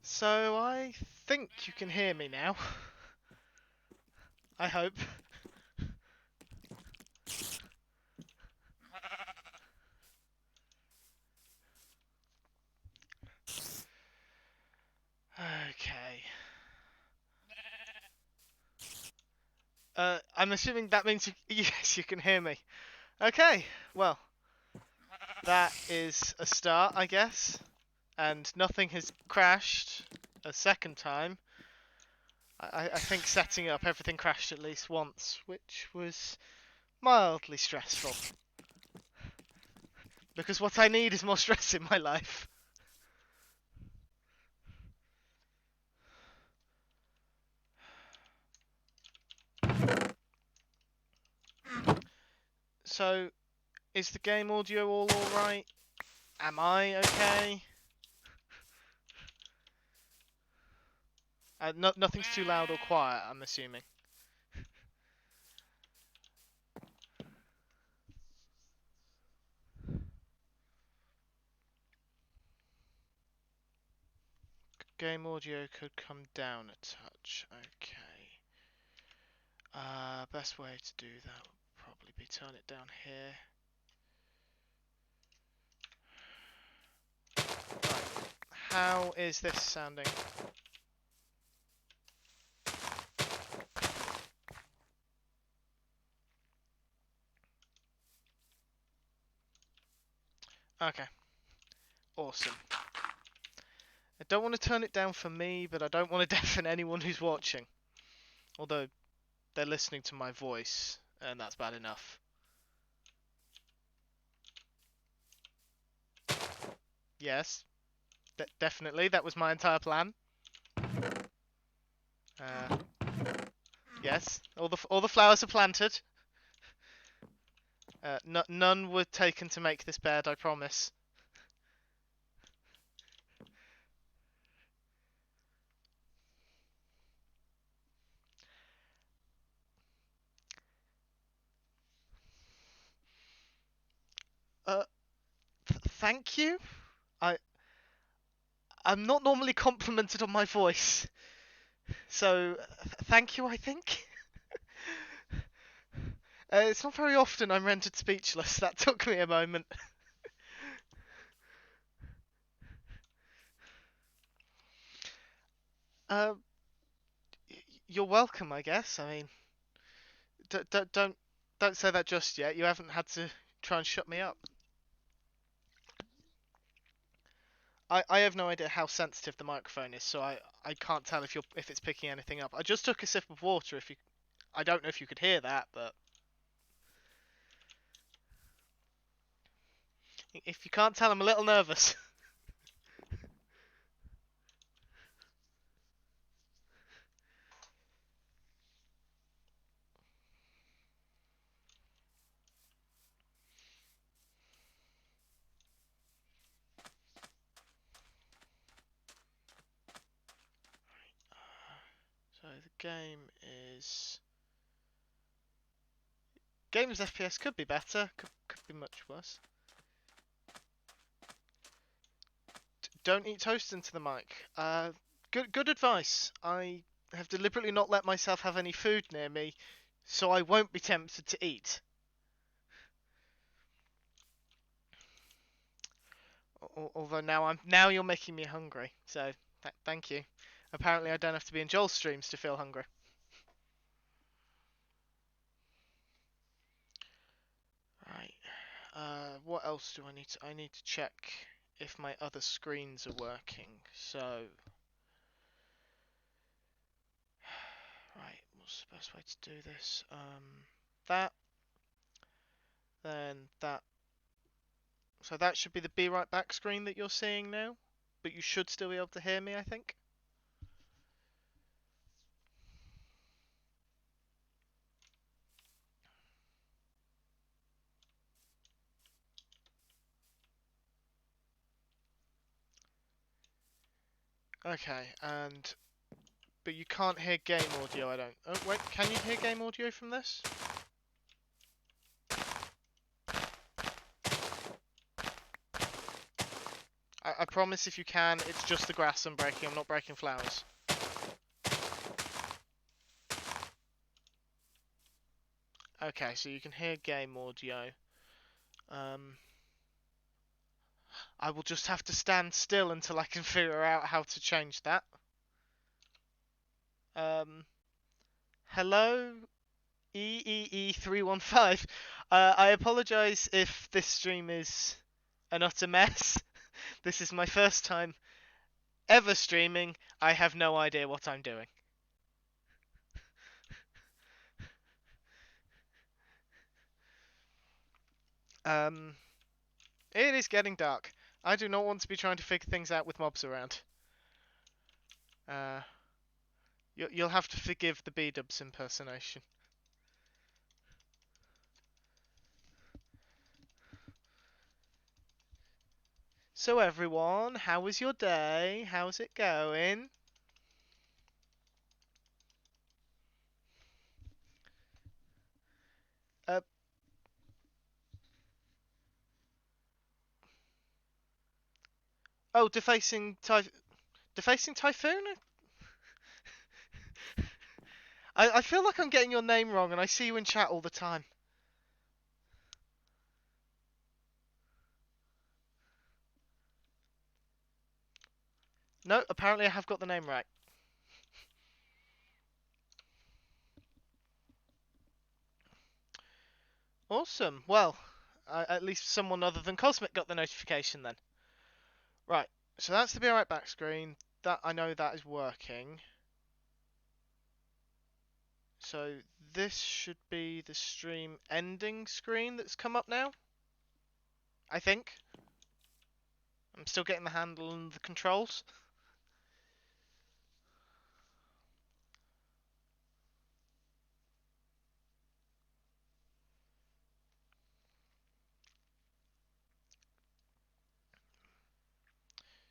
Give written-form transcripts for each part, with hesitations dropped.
So I think you can hear me now. I hope. Okay. I'm assuming that means yes, you can hear me. Okay, well, that is a start, I guess. And nothing has crashed a second time. I think setting up everything crashed at least once, which was mildly stressful. Because what I need is more stress in my life. So, is the game audio all alright? Am I okay? Nothing's too loud or quiet, I'm assuming. Game audio could come down a touch. Okay. Best way to do that would probably be turn it down here. Right. How is this sounding? Okay. Awesome. I don't want to turn it down for me, but I don't want to deafen anyone who's watching. Although they're listening to my voice, and that's bad enough. Yes, definitely. That was my entire plan. Yes, all the flowers are planted. None were taken to make this bed, I promise. Thank you. I'm not normally complimented on my voice, so thank you. I think. It's not very often I'm rendered speechless. That took me a moment. Uh, you're welcome, I guess. I mean, don't say that just yet. You haven't had to try and shut me up. I have no idea how sensitive the microphone is, so I can't tell if it's picking anything up. I just took a sip of water. I don't know if you could hear that, but if you can't tell, I'm a little nervous. So the game's FPS could be better, could be much worse. Don't eat toast into the mic. Good advice. I have deliberately not let myself have any food near me, so I won't be tempted to eat. Although now you're making me hungry, so thank you. Apparently, I don't have to be in Joel's streams to feel hungry. Right. What else do I need to? I need to check if my other screens are working. So, right. What's the best way to do this? That. Then that. So that should be the Be Right Back screen that you're seeing now. But you should still be able to hear me, I think. Okay, but you can't hear game audio, I don't. Oh, wait, can you hear game audio from this? I promise if you can, it's just the grass I'm breaking, I'm not breaking flowers. Okay, so you can hear game audio. I will just have to stand still until I can figure out how to change that. Hello, EEE315. I apologise if this stream is an utter mess. This is my first time ever streaming. I have no idea what I'm doing. It is getting dark. I do not want to be trying to figure things out with mobs around. You'll have to forgive the B-dubs impersonation. So everyone, how was your day? How's it going? Oh, defacing Typhoon? I feel like I'm getting your name wrong, and I see you in chat all the time. No, apparently I have got the name right. Awesome. Well, at least someone other than Cosmic got the notification then. Right, so that's the Be Right Back screen. That I know that is working. So this should be the stream ending screen that's come up now. I think. I'm still getting the handle and the controls.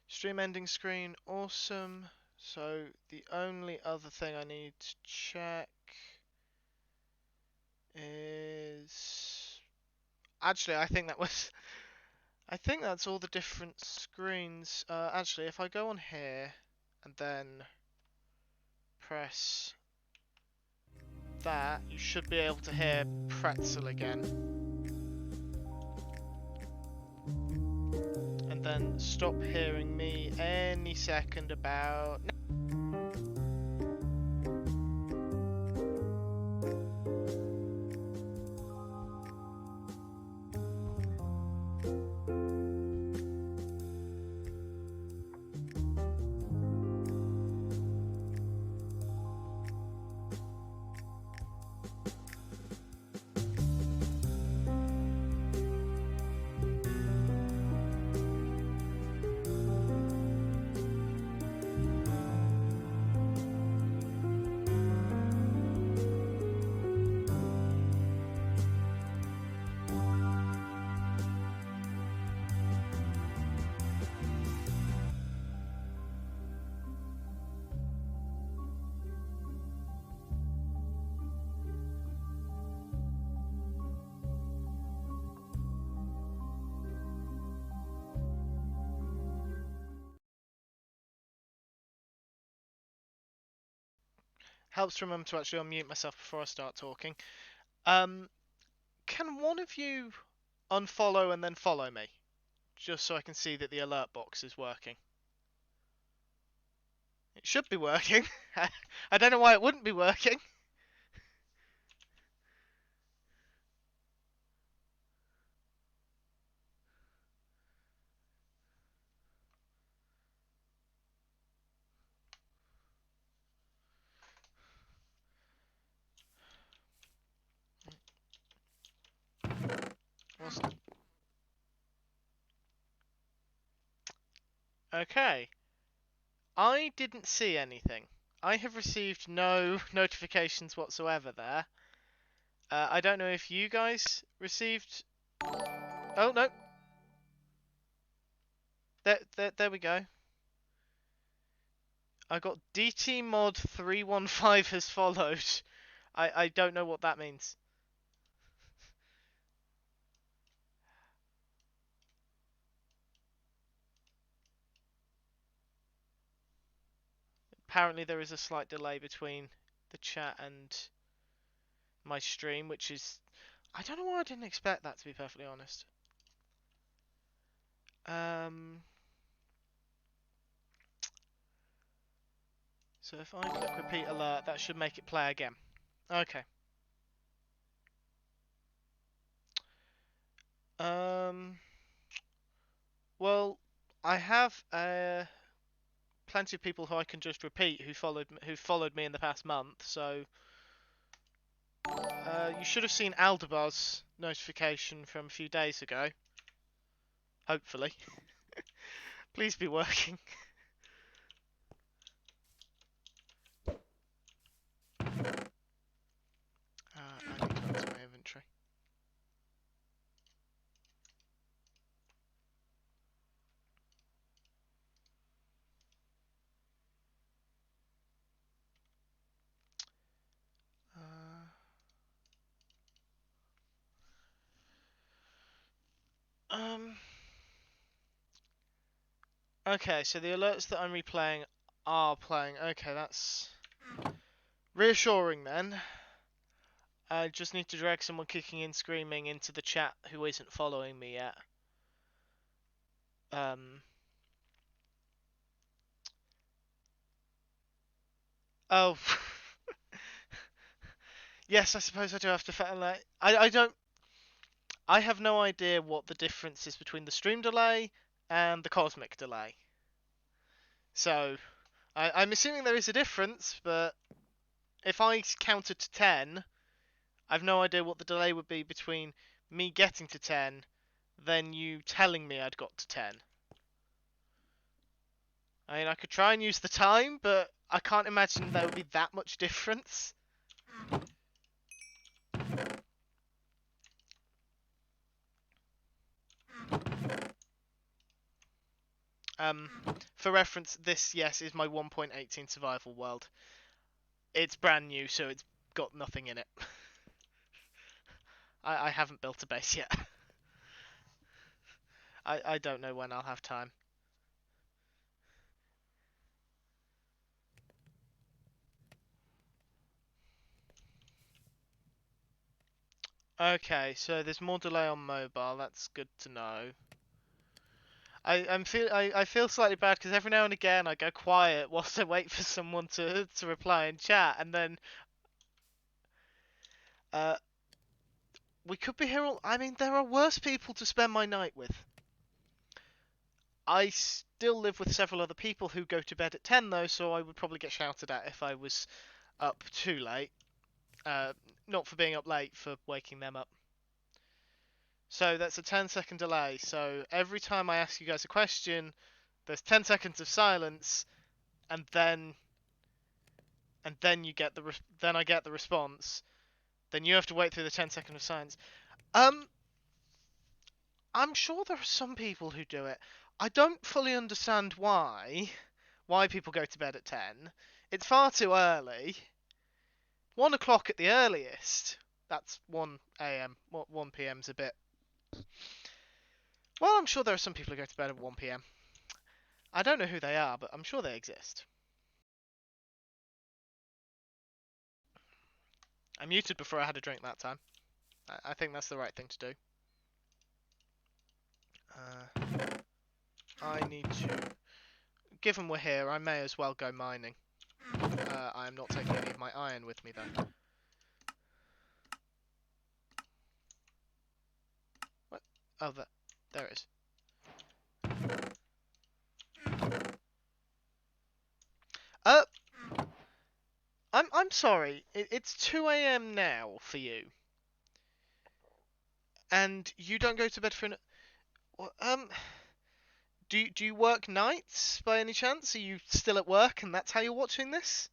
Stream ending screen, awesome. So the only other thing I need to check is actually I think that's all the different screens. Actually, if I go on here and then press that, you should be able to hear Pretzel again. And then stop hearing me any second about... Helps to remember to actually unmute myself before I start talking. Can one of you unfollow and then follow me? Just so I can see that the alert box is working. It should be working. I don't know why it wouldn't be working. Okay. I didn't see anything. I have received no notifications whatsoever there. I don't know if you guys received... Oh, no. There we go. I got DTMod315 has followed. I don't know what that means. Apparently there is a slight delay between the chat and my stream, which is... I don't know why I didn't expect that, to be perfectly honest. So if I click repeat alert, that should make it play again. Okay. Well, I have plenty of people who I can just repeat who followed me in the past month. So you should have seen Aldebar's notification from a few days ago. Hopefully, please be working. I need to go to my inventory. Okay, so the alerts that I'm replaying are playing. Okay, that's reassuring then. I just need to drag someone kicking and screaming into the chat who isn't following me yet. Oh. Yes, I suppose I do have to like I don't... I have no idea what the difference is between the stream delay and the cosmic delay. So, I'm assuming there is a difference, but if I counted to 10, I've no idea what the delay would be between me getting to 10, then you telling me I'd got to 10. I mean, I could try and use the time, but I can't imagine there would be that much difference. For reference, this, yes, is my 1.18 survival world. It's brand new, so it's got nothing in it. I haven't built a base yet. I don't know when I'll have time. Okay, so there's more delay on mobile. That's good to know. I feel slightly bad because every now and again I go quiet whilst I wait for someone to reply in chat, and then uh we could be here all. I mean, there are worse people to spend my night with. I still live with several other people who go to bed at 10 though, so I would probably get shouted at if I was up too late. Not for being up late, for waking them up. So that's a 10-second delay. So every time I ask you guys a question, there's 10 seconds of silence, and then you get then I get the response. Then you have to wait through the 10 seconds of silence. Um, I'm sure there are some people who do it. I don't fully understand why people go to bed at 10. It's far too early. 1 o'clock at the earliest. That's 1 a.m. 1 p.m.'s a bit. Well, I'm sure there are some people who go to bed at 1 p.m. I don't know who they are, but I'm sure they exist. I muted before I had a drink that time. I think that's the right thing to do. I need to... Given we're here, I may as well go mining. I am not taking any of my iron with me, though. What? Oh, there it is. I'm sorry. It's 2 a.m. now for you, and you don't go to bed for Do you work nights by any chance? Are you still at work, and that's how you're watching this?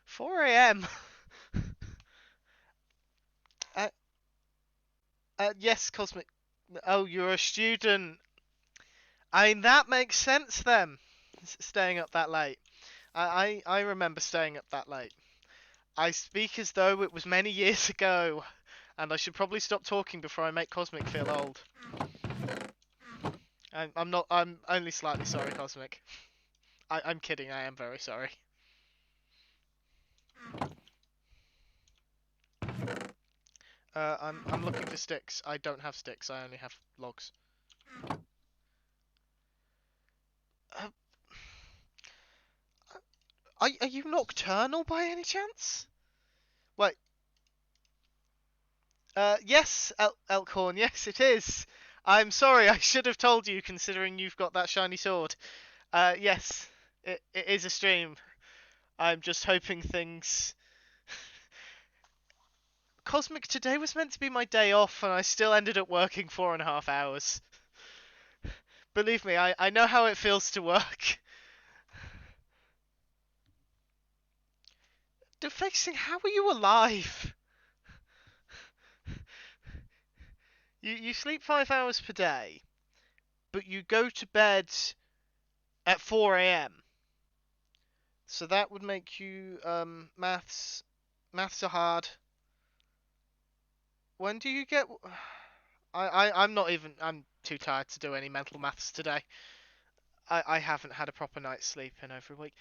4 a.m. uh, yes, Cosmic. Oh, you're a student. I mean, that makes sense then. Staying up that late. I remember staying up that late. I speak as though it was many years ago, and I should probably stop talking before I make Cosmic feel old. I'm not. I'm only slightly sorry, Cosmic. I'm kidding. I am very sorry. I'm looking for sticks. I don't have sticks. I only have logs. Uh, are you nocturnal by any chance? Wait. Yes, Elkhorn. Yes, it is. I'm sorry. I should have told you, considering you've got that shiny sword. Yes, it is a stream. I'm just hoping things. Cosmic, today was meant to be my day off, and I still ended up working 4.5 hours. Believe me, I know how it feels to work. Defacing, how are you alive? You sleep 5 hours per day, but you go to bed at 4 a.m. So that would make you maths. Maths are hard. When do you get? I'm not even. I'm too tired to do any mental maths today. I haven't had a proper night's sleep in over a week.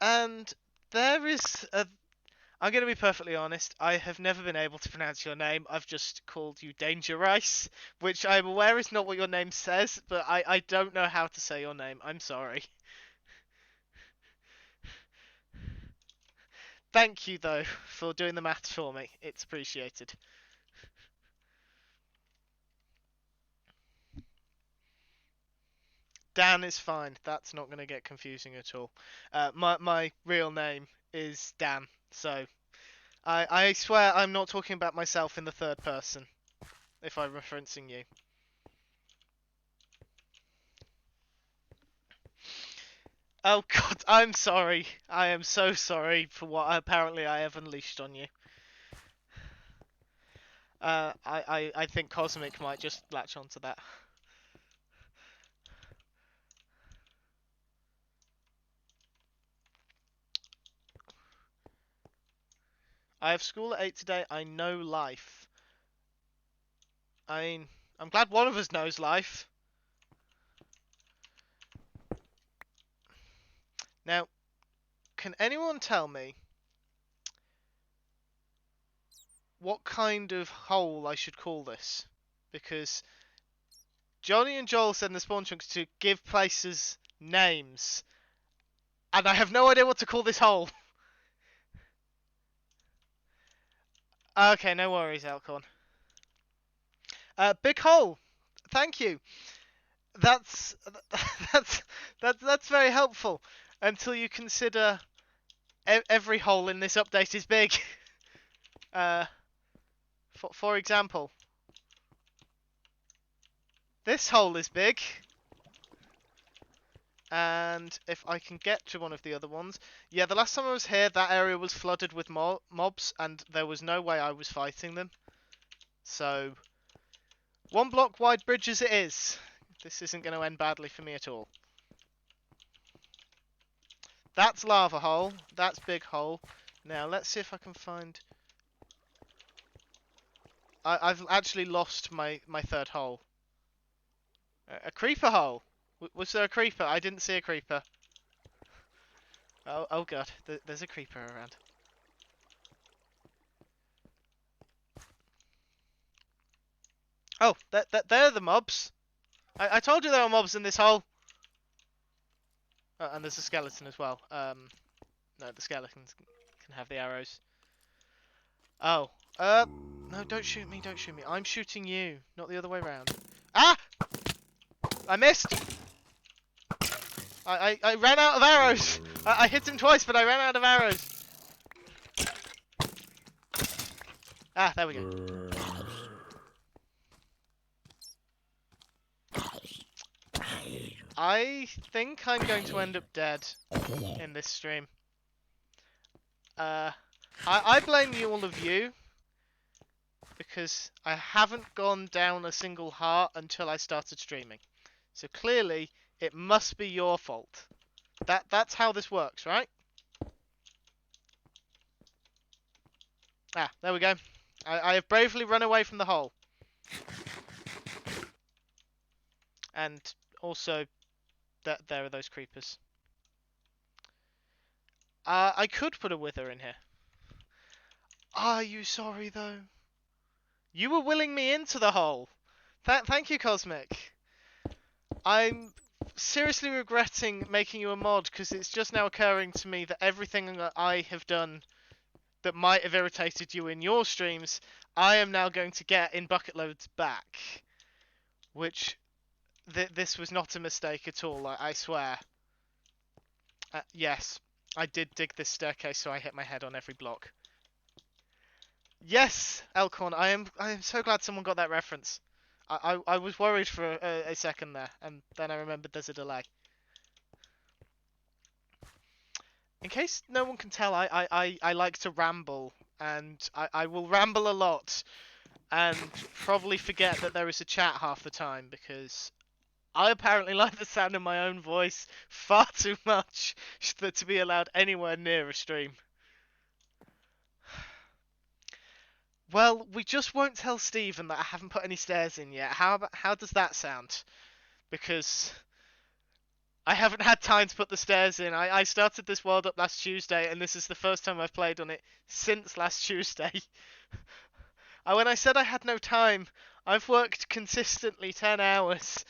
And there is a. I'm going to be perfectly honest. I have never been able to pronounce your name. I've just called you Danger Rice, which I'm aware is not what your name says, but I don't know how to say your name. I'm sorry. Thank you, though, for doing the maths for me. It's appreciated. Dan is fine. That's not going to get confusing at all. My real name is Dan, so I swear I'm not talking about myself in the third person if I'm referencing you. Oh God, I'm sorry. I am so sorry for what apparently I have unleashed on you. I think Cosmic might just latch onto that. I have school at 8 today. I know life. I mean, I'm glad one of us knows life. Now, can anyone tell me what kind of hole I should call this? Because Johnny and Joel said in the spawn chunks to give places names, and I have no idea what to call this hole. Okay, no worries, Alcorn. Big hole. Thank you. That's that's that's very helpful. Until you consider every hole in this update is big. For example, this hole is big. And if I can get to one of the other ones... Yeah, the last time I was here, that area was flooded with mobs, and there was no way I was fighting them. So, 1 block wide bridge as it is. This isn't going to end badly for me at all. That's lava hole. That's big hole. Now, let's see if I can find... I've actually lost my third hole. A creeper hole. Was there a creeper? I didn't see a creeper. Oh god, there's a creeper around. Oh, they're the mobs. I told you there were mobs in this hole. And there's a skeleton as well. No, the skeletons can have the arrows. Oh, no, don't shoot me, don't shoot me. I'm shooting you, not the other way around. Ah! I missed! I ran out of arrows! I hit him twice, but I ran out of arrows. Ah, there we go. I think I'm going to end up dead in this stream. I blame all of you, because I haven't gone down a single heart until I started streaming. So clearly, it must be your fault. That's how this works, right? Ah, there we go. I have bravely run away from the hole. And also, there are those creepers. I could put a wither in here. Are you sorry, though? You were willing me into the hole. Thank you, Cosmic. I'm seriously regretting making you a mod, because it's just now occurring to me that everything that I have done that might have irritated you in your streams, I am now going to get in bucket loads back. Which, this was not a mistake at all, I swear. Yes, I did dig this staircase, so I hit my head on every block. Yes, Elkhorn, I am so glad someone got that reference. I was worried for a second there, and then I remembered there's a delay. In case no one can tell, I like to ramble, and I will ramble a lot, and probably forget that there is a chat half the time, because I apparently like the sound of my own voice far too much to be allowed anywhere near a stream. Well, we just won't tell Stephen that I haven't put any stairs in yet. How does that sound? Because I haven't had time to put the stairs in. I started this world up last Tuesday, and this is the first time I've played on it since last Tuesday. When I said I had no time, I've worked consistently 10 hours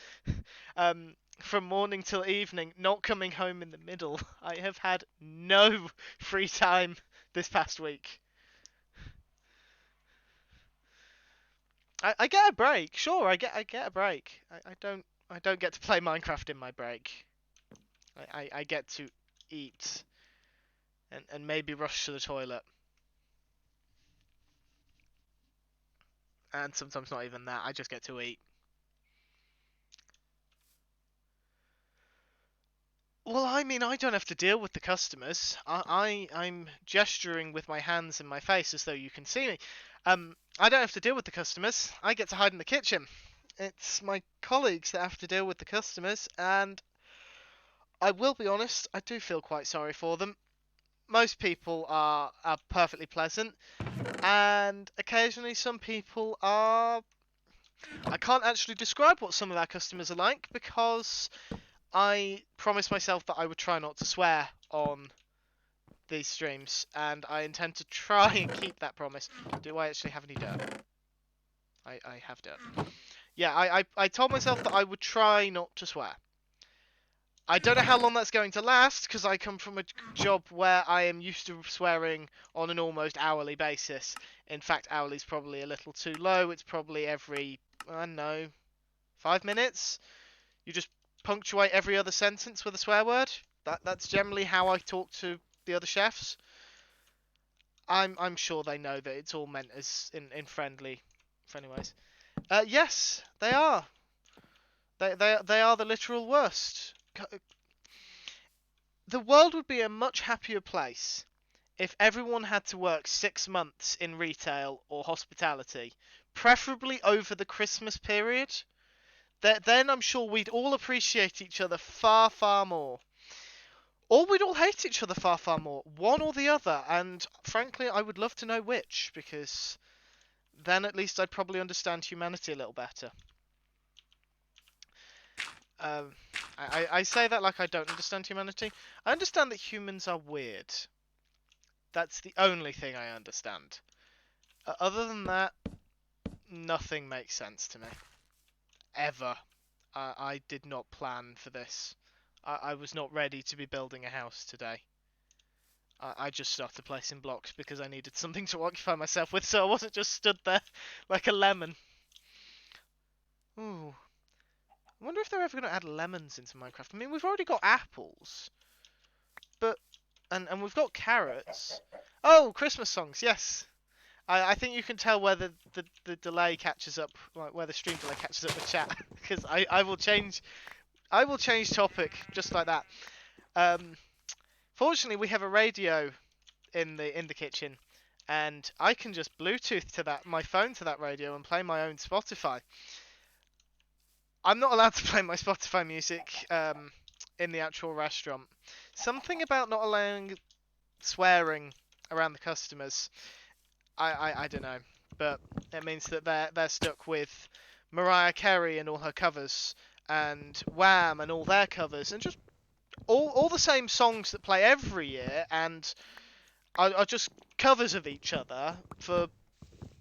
from morning till evening, not coming home in the middle. I have had no free time this past week. I get a break, sure. I get a break. I don't get to play Minecraft in my break. I get to eat and maybe rush to the toilet. And sometimes not even that. I just get to eat. Well, I mean, I don't have to deal with the customers. I'm gesturing with my hands and my face as though you can see me. I don't have to deal with the customers. I get to hide in the kitchen. It's my colleagues that have to deal with the customers, and I will be honest, I do feel quite sorry for them. Most people are perfectly pleasant, and occasionally some people are... I can't actually describe what some of our customers are like, because I promised myself that I would try not to swear on these streams, and I intend to try and keep that promise. Do I actually have any dirt? I have dirt. Yeah, I told myself that I would try not to swear. I don't know how long that's going to last, because I come from a job where I am used to swearing on an almost hourly basis. In fact, hourly's probably a little too low. It's probably every, I don't know, 5 minutes. You just punctuate every other sentence with a swear word. That's generally how I talk to the other chefs. I'm sure they know that it's all meant as in friendly ways. Yes, they are. They are the literal worst. The world would be a much happier place if everyone had to work 6 months in retail or hospitality, preferably over the Christmas period. Then I'm sure we'd all appreciate each other far, far more. Or we'd all hate each other far, far more. One or the other. And frankly, I would love to know which, because then at least I'd probably understand humanity a little better. Um, I say that like I don't understand humanity. I understand that humans are weird. That's the only thing I understand. Other than that, nothing makes sense to me. Ever. I did not plan for this. I was not ready to be building a house today. I just started placing blocks because I needed something to occupy myself with, so I wasn't just stood there like a lemon. Ooh. I wonder if they're ever going to add lemons into Minecraft. I mean, we've already got apples, but and we've got carrots. Oh, Christmas songs, yes. I think you can tell where the delay catches up, like where the stream delay catches up with chat, because I will change topic just like that. Fortunately, we have a radio in the kitchen, and I can just Bluetooth to my phone to that radio and play my own Spotify. I'm not allowed to play my Spotify music in the actual restaurant. Something about not allowing swearing around the customers. I don't know, but it means that they're stuck with Mariah Carey and all her covers, and Wham and all their covers, and just all the same songs that play every year, and are just covers of each other for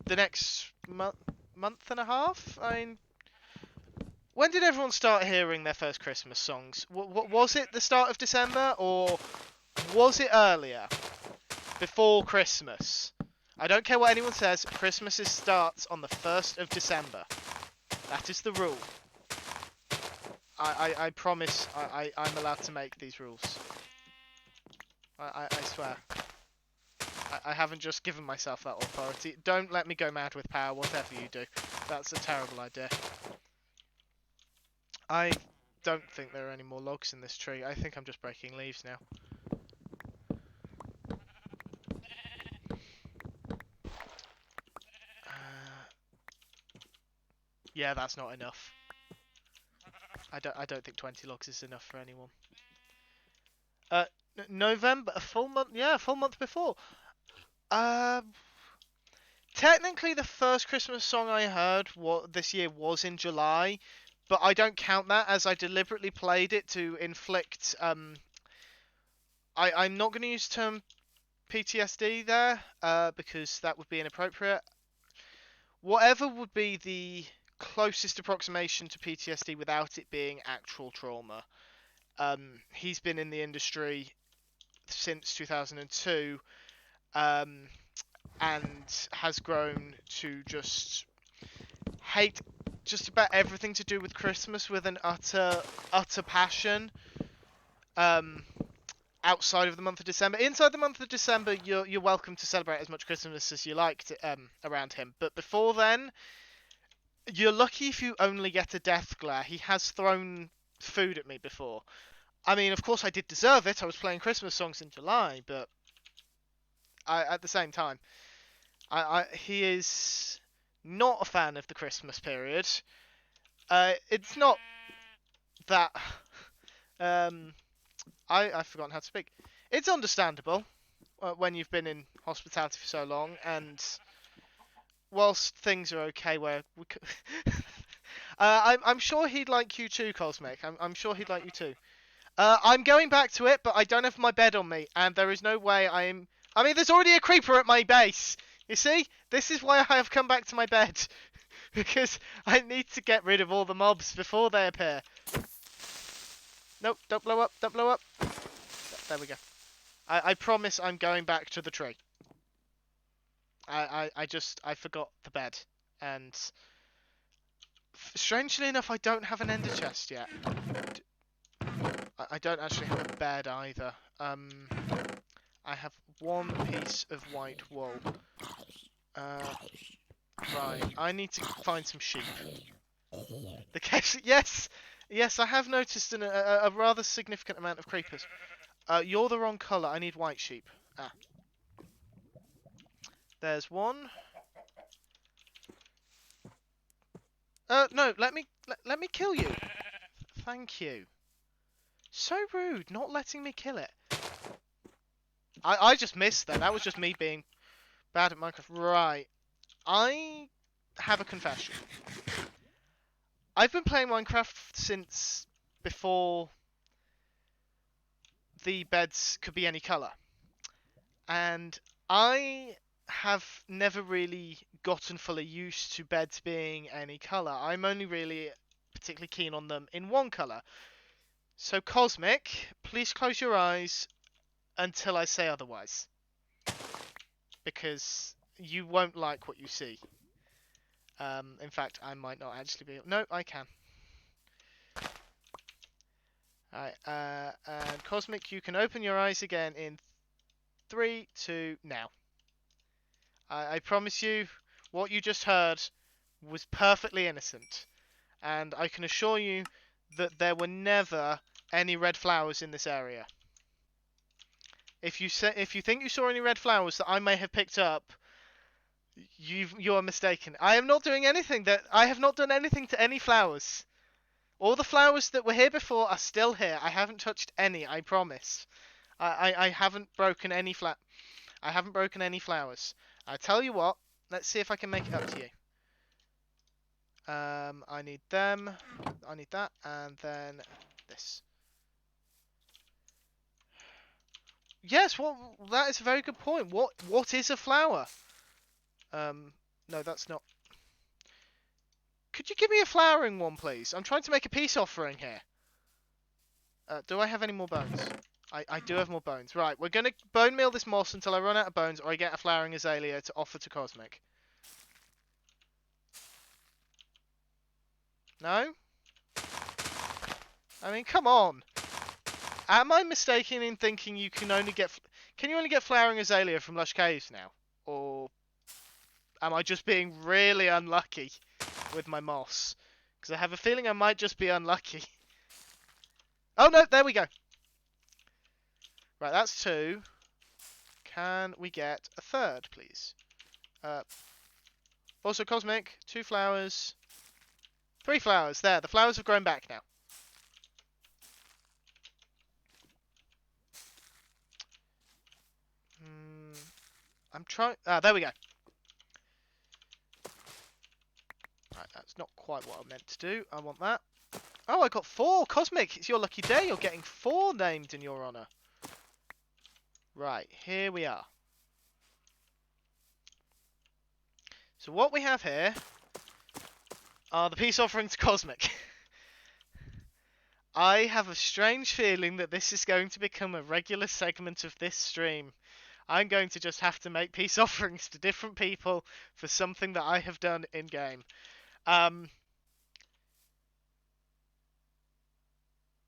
the next month and a half. I mean, when did everyone start hearing their first Christmas songs? Was it the start of December, or was it earlier, before Christmas? I don't care what anyone says, Christmas starts on the 1st of December. That is the rule. I promise I'm allowed to make these rules. I swear. I haven't just given myself that authority. Don't let me go mad with power, whatever you do. That's a terrible idea. I don't think there are any more logs in this tree. I think I'm just breaking leaves now. Yeah, that's not enough. I don't think 20 logs is enough for anyone. November, a full month. Yeah, a full month before. Technically, the first Christmas song I heard this year was in July, but I don't count that as I deliberately played it to inflict. I'm not going to use the term PTSD there, because that would be inappropriate. Whatever would be the closest approximation to PTSD without it being actual trauma. He's been in the industry since 2002, and has grown to just hate just about everything to do with Christmas with an utter passion. Outside of the month of December, inside the month of December, you're welcome to celebrate as much Christmas as you like around him. But before then, you're lucky if you only get a death glare. He has thrown food at me before. I mean, of course, I did deserve it. I was playing Christmas songs in July, but at the same time, he is not a fan of the Christmas period. It's not that. I've forgotten how to speak. It's understandable when you've been in hospitality for so long, and whilst things are okay where we I'm sure he'd like you too, Cosmic. I'm sure he'd like you too. I'm going back to it, but I don't have my bed on me, and there is no way I'm... I mean, there's already a creeper at my base. You see? This is why I have come back to my bed. Because I need to get rid of all the mobs before they appear. Nope, don't blow up, don't blow up. There we go. I promise I'm going back to the tree. I forgot the bed. And strangely enough, I don't have an ender chest yet. I don't actually have a bed either. I have one piece of white wool. Right, I need to find some sheep. The case, yes, yes, I have noticed a rather significant amount of creepers. You're the wrong colour. I need white sheep. Ah, there's one. No, let me kill you. Thank you. So rude, not letting me kill it. I just missed that. That was just me being bad at Minecraft. Right. I have a confession. I've been playing Minecraft since before the beds could be any colour. And I have never really gotten fully used to beds being any colour. I'm only really particularly keen on them in one colour. So Cosmic, please close your eyes until I say otherwise. Because you won't like what you see. In fact, I might not actually be... No, I can. Alright, and Cosmic, you can open your eyes again in 3, 2, now. I promise you, what you just heard was perfectly innocent. And I can assure you that there were never any red flowers in this area. If you think you saw any red flowers that I may have picked up, you are mistaken. I am not doing anything I have not done anything to any flowers. All the flowers that were here before are still here. I haven't touched any, I promise. I haven't broken any I haven't broken any flowers. I tell you what, let's see if I can make it up to you. I need them. I need that, and then this. Yes, that is a very good point. What is a flower? No, that's not. Could you give me a flowering one, please? I'm trying to make a peace offering here. Do I have any more bones? I do have more bones. Right, we're going to bone meal this moss until I run out of bones or I get a flowering azalea to offer to Cosmic. No? I mean, come on. Am I mistaken in thinking you can only get... Can you only get flowering azalea from Lush Caves now? Or am I just being really unlucky with my moss? Because I have a feeling I might just be unlucky. Oh no, there we go. Right, that's 2. Can we get a third, please? Also, Cosmic, 2 flowers. 3 flowers. There, the flowers have grown back now. I'm trying... Ah, there we go. Right, that's not quite what I meant to do. I want that. Oh, I got 4! Cosmic, it's your lucky day. You're getting 4 named in your honour. Right, here we are. So what we have here are the peace offerings to Cosmic. I have a strange feeling that this is going to become a regular segment of this stream. I'm going to just have to make peace offerings to different people for something that I have done in-game.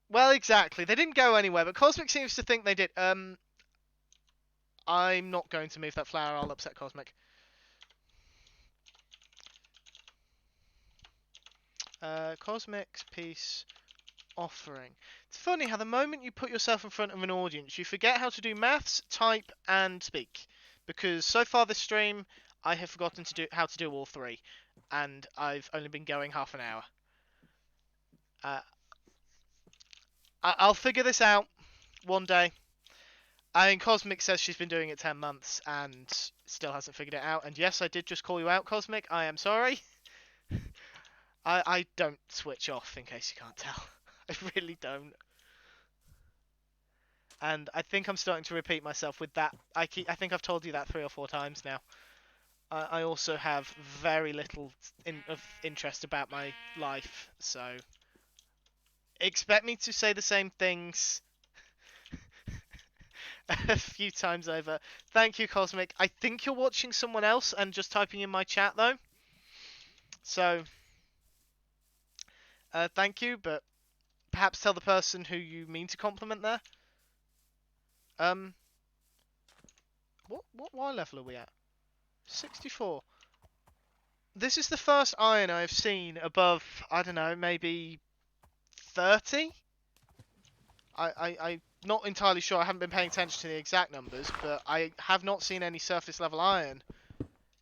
Well, exactly. They didn't go anywhere, but Cosmic seems to think they did. I'm not going to move that flower. I'll upset Cosmic. Cosmic's peace offering. It's funny how the moment you put yourself in front of an audience, you forget how to do maths, type, and speak. Because so far this stream, I have forgotten how to do all 3, and I've only been going half an hour. I'll figure this out one day. I mean, Cosmic says she's been doing it 10 months and still hasn't figured it out. And yes, I did just call you out, Cosmic. I am sorry. I don't switch off, in case you can't tell. I really don't. And I think I'm starting to repeat myself with that. I think I've told you that 3 or 4 times now. I also have very little of interest about my life, so expect me to say the same things a few times over. Thank you, Cosmic. I think you're watching someone else and just typing in my chat, though. So, thank you, but perhaps tell the person who you mean to compliment there. What Y level are we at? 64. This is the first iron I've seen above, I don't know, maybe 30? I'm not entirely sure. I haven't been paying attention to the exact numbers, but I have not seen any surface level iron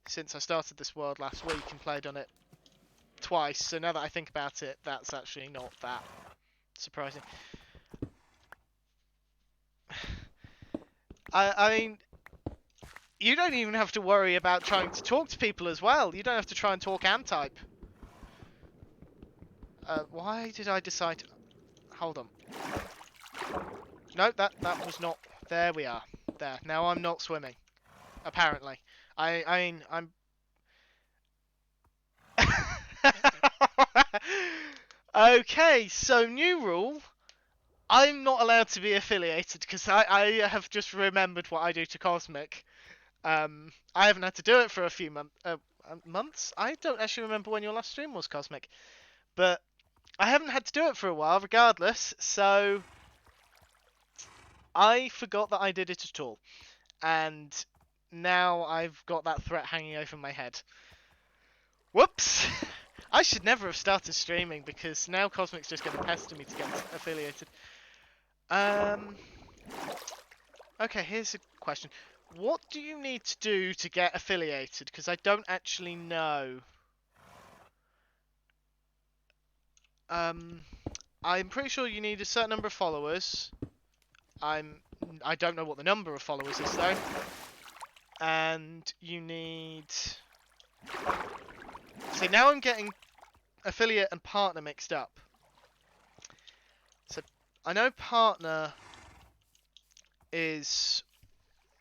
since I started this world last week and played on it twice. So now that I think about it, that's actually not that surprising. I mean, you don't even have to worry about trying to talk to people as well. You don't have to try and talk and type. Why did I decide to... Hold on. No, that was not... There we are. There. Now I'm not swimming. Apparently. I mean, I'm... Okay, so new rule. I'm not allowed to be affiliated because I have just remembered what I do to Cosmic. I haven't had to do it for a few months. I don't actually remember when your last stream was, Cosmic. But I haven't had to do it for a while, regardless. So I forgot that I did it at all. And now I've got that threat hanging over my head. Whoops! I should never have started streaming because now Cosmic's just going to pester me to get affiliated. Okay, here's a question. What do you need to do to get affiliated? Because I don't actually know. I'm pretty sure you need a certain number of followers. I don't know what the number of followers is though. And you need... See, now I'm getting affiliate and partner mixed up. So, I know partner is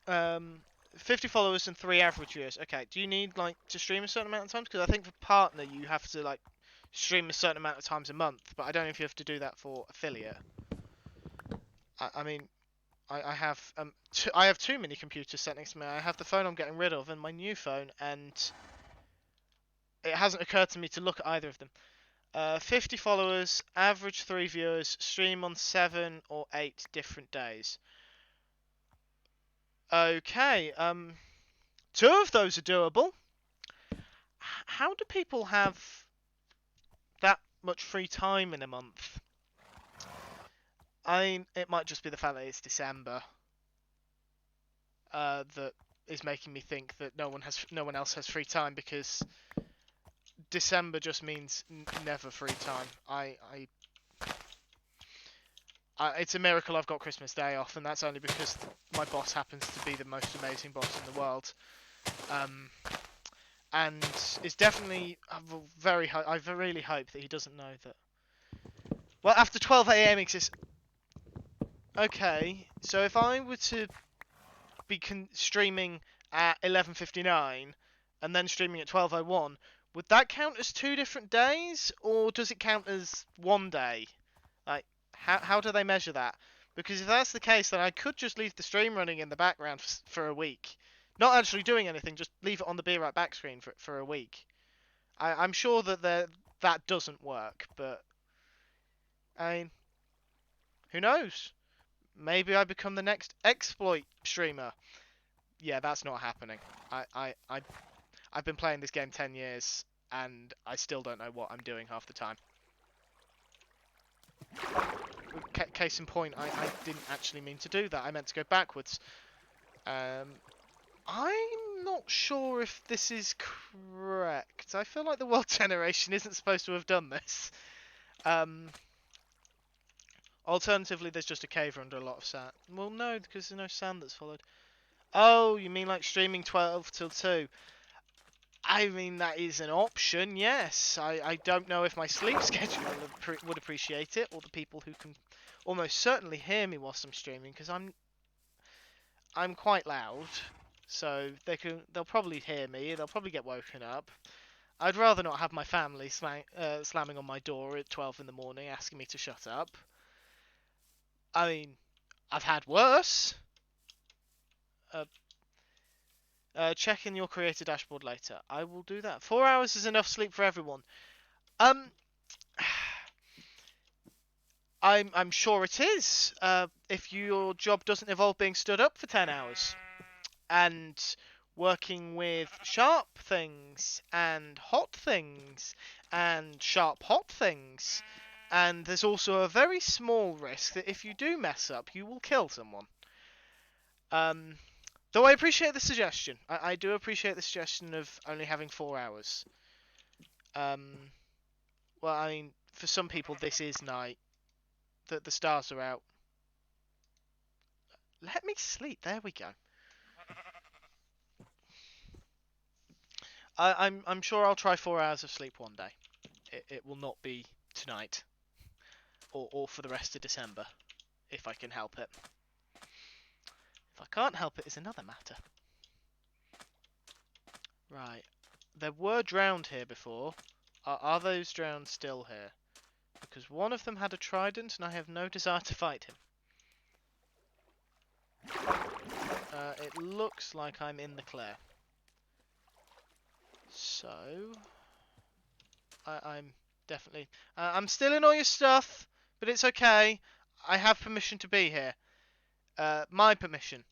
50 followers and 3 average viewers. Okay, do you need like to stream a certain amount of times? Because I think for partner you have to like stream a certain amount of times a month, but I don't know if you have to do that for affiliate. I mean, I have I have 2 mini computers set next to me. I have the phone I'm getting rid of and my new phone, and it hasn't occurred to me to look at either of them. 50 followers, average 3 viewers, stream on 7 or 8 different days. Okay, 2 of those are doable. How do people have that much free time in a month? It might just be the fact that it's December that is making me think that no one else has free time, because December just means never free time. It's a miracle I've got Christmas Day off, and that's only because my boss happens to be the most amazing boss in the world. And it's definitely I really hope that he doesn't know that. Well, after 12 AM exists. Okay, so if I were to be streaming at 11:59 and then streaming at 12:01, would that count as 2 different days, or does it count as 1 day? Like, how do they measure that? Because if that's the case, then I could just leave the stream running in the background for a week. Not actually doing anything, just leave it on the Be Right Back screen for a week. I'm sure that that doesn't work, but who knows? Maybe I become the next exploit streamer. Yeah, that's not happening. I've been playing this game 10 years, and I still don't know what I'm doing half the time. Case in point, I didn't actually mean to do that. I meant to go backwards. I'm not sure if this is correct. I feel like the world generation isn't supposed to have done this. Alternatively, there's just a cave under a lot of sand. Well, no, because there's no sand that's followed. Oh, you mean like streaming 12 till 2? I mean, that is an option, yes. I don't know if my sleep schedule would appreciate it, or the people who can almost certainly hear me whilst I'm streaming because I'm quite loud, so they'll probably hear me. They'll probably get woken up. I'd rather not have my family slamming on my door at 12 in the morning asking me to shut up. I mean, I've had worse. Check in your creator dashboard later. I will do that. 4 hours is enough sleep for everyone. Um, I'm sure it is. If your job doesn't involve being stood up for 10 hours and working with sharp things and hot things and sharp hot things, and there's also a very small risk that if you do mess up, you will kill someone. Though I appreciate the suggestion. I do appreciate the suggestion of only having 4 hours. Well, I mean, for some people this is night. The stars are out. Let me sleep. There we go. I'm sure I'll try 4 hours of sleep one day. It will not be tonight. Or for the rest of December. If I can help it. If I can't help it is another matter. Right. There were drowned here before. Are those drowned still here? Because one of them had a trident and I have no desire to fight him. It looks like I'm in the clear. So... I'm definitely... I'm still in all your stuff, but it's okay. I have permission to be here. My permission.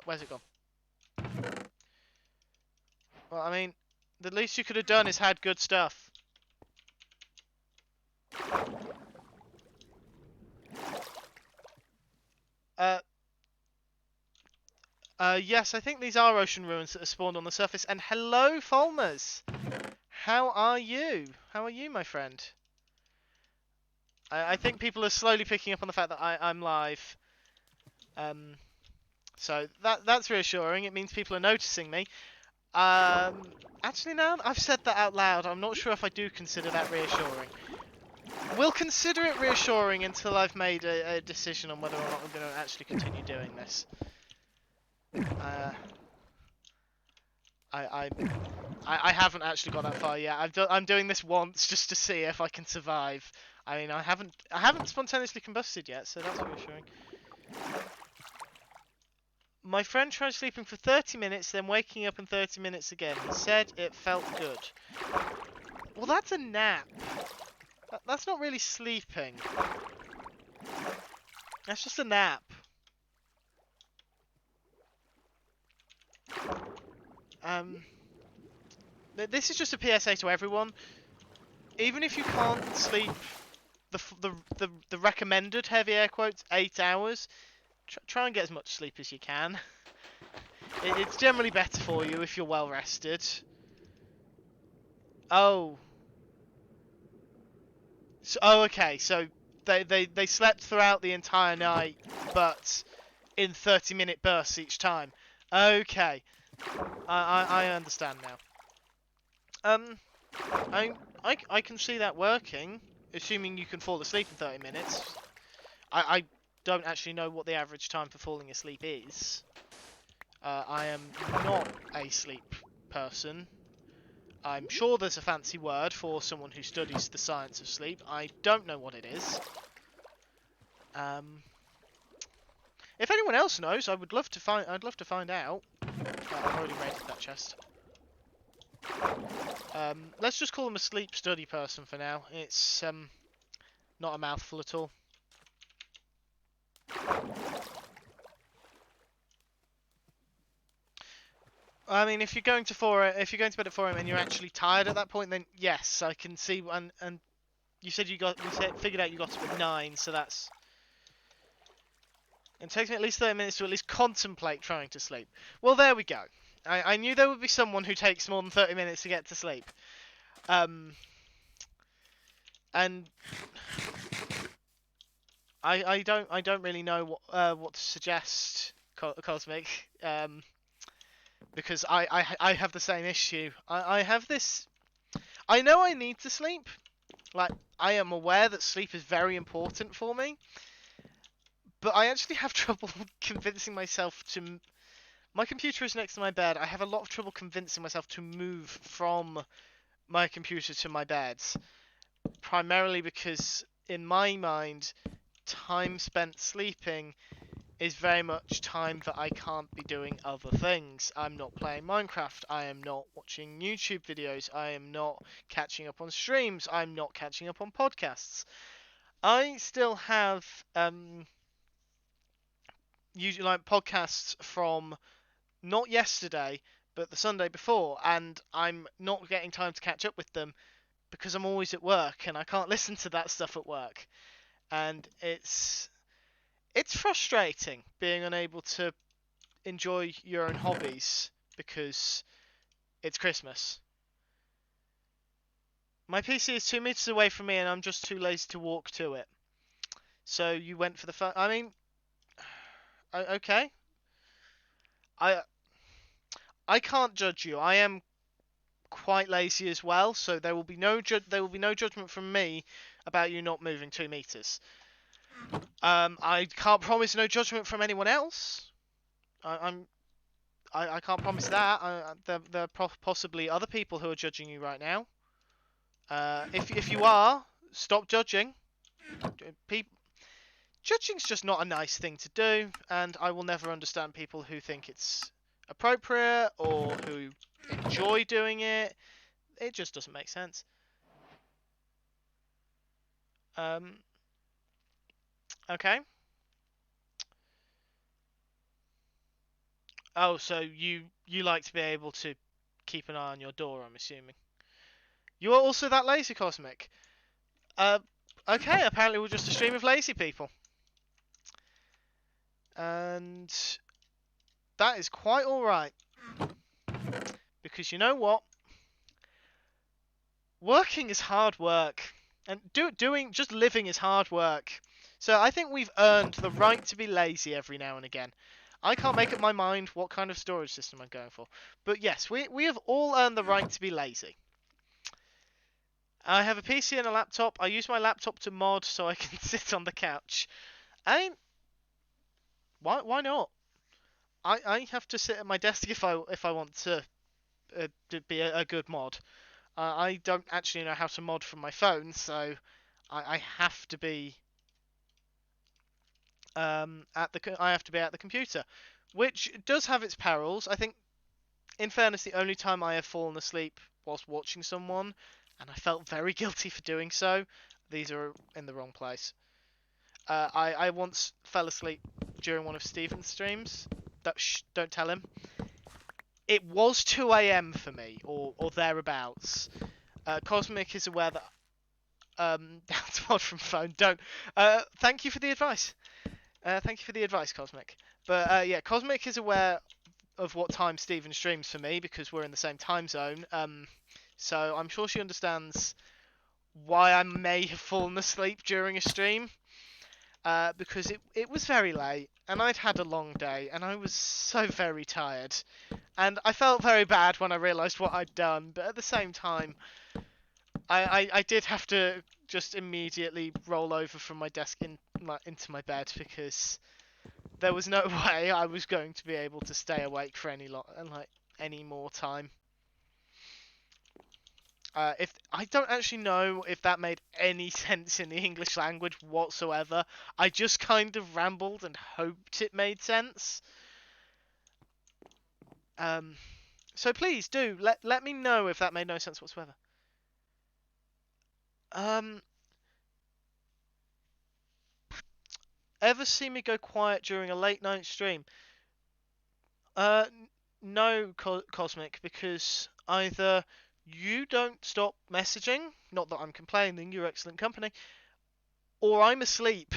Where's it gone? Well, I mean, the least you could have done is had good stuff. Yes, I think these are ocean ruins that are spawned on the surface. And hello, Fulmers! How are you? How are you, my friend? I think people are slowly picking up on the fact that I'm live. So that's reassuring. It means people are noticing me. Actually, now I've said that out loud, I'm not sure if I do consider that reassuring. We'll consider it reassuring until I've made a decision on whether or not we're going to actually continue doing this. I haven't actually got that far yet. I'm doing this once just to see if I can survive. I mean, I haven't spontaneously combusted yet, so that's reassuring. My friend tried sleeping for 30 minutes, then waking up in 30 minutes again. He said it felt good. Well, that's a nap. That's not really sleeping. That's just a nap. This is just a PSA to everyone. Even if you can't sleep the recommended, heavy air quotes, 8 hours, try and get as much sleep as you can. It's generally better for you if you're well rested. Oh. Okay, so they slept throughout the entire night, but in 30-minute bursts each time. Okay. I understand now. I can see that working, assuming you can fall asleep in 30 minutes. I don't actually know what the average time for falling asleep is. I am not a sleep person. I'm sure there's a fancy word for someone who studies the science of sleep. I don't know what it is. If anyone else knows, I'd love to find out. I've already raided that chest. Let's just call him a sleep study person for now. It's not a mouthful at all. I mean, if you're going to bed at 4 AM and you're actually tired at that point, then yes, I can see. And you said figured out you got up at 9, so that's. It takes me at least 30 minutes to at least contemplate trying to sleep. Well, there we go. I knew there would be someone who takes more than 30 minutes to get to sleep. And I don't really know what to suggest, Cosmic. Because I have the same issue. I have this. I know I need to sleep, Like, I am aware that sleep is very important for me, but I actually have trouble convincing myself to. My computer is next to my bed. I have a lot of trouble convincing myself to move from my computer to my bed, primarily because in my mind, time spent sleeping is very much time that I can't be doing other things. I'm not playing Minecraft. I am not watching YouTube videos. I am not catching up on streams. I'm not catching up on podcasts. I still have usually like podcasts from not yesterday, but the Sunday before, and I'm not getting time to catch up with them because I'm always at work and I can't listen to that stuff at work. And it's frustrating being unable to enjoy your own hobbies because it's Christmas. My PC is 2 meters away from me and I'm just too lazy to walk to it. So you went for the fun. I mean, okay. I I can't judge you. I am quite lazy as well, so there will be no judgment from me about you not moving 2 meters. I can't promise no judgment from anyone else. I'm I can't promise that. There are possibly other people who are judging you right now. If you are, stop judging. People, judging's just not a nice thing to do, and I will never understand people who think it's appropriate or who enjoy doing it. It just doesn't make sense. Um, okay. Oh, so you like to be able to keep an eye on your door, I'm assuming. You are also that lazy, Cosmic. Uh, okay. Apparently we're just a stream of lazy people, and that is quite all right. Because you know what? Working is hard work, and doing just living is hard work. So I think we've earned the right to be lazy every now and again. I can't make up my mind what kind of storage system I'm going for, but yes, we have all earned the right to be lazy. I have a PC and a laptop. I use my laptop to mod so I can sit on the couch. I mean, why not? I have to sit at my desk if I want to be a good mod. I don't actually know how to mod from my phone, so I have to be I have to be at the computer, which does have its perils. I think, in fairness, the only time I have fallen asleep whilst watching someone, and I felt very guilty for doing so. These are in the wrong place. I once fell asleep during one of Steven's streams. Don't tell him. It was 2 a.m. for me, or thereabouts. Cosmic is aware that that's mod from phone. Don't. Thank you for the advice. Thank you for the advice, Cosmic. But yeah, Cosmic is aware of what time Steven streams for me because we're in the same time zone. So I'm sure she understands why I may have fallen asleep during a stream. Because it was very late and I'd had a long day and I was so very tired. And I felt very bad when I realised what I'd done, but at the same time, I did have to just immediately roll over from my desk into my bed because there was no way I was going to be able to stay awake for any more time. If I don't actually know if that made any sense in the English language whatsoever, I just kind of rambled and hoped it made sense. So please do let me know if that made no sense whatsoever. Ever see me go quiet during a late night stream? Uh, no, Cosmic, because either you don't stop messaging, not that I'm complaining, you're excellent company, or I'm asleep.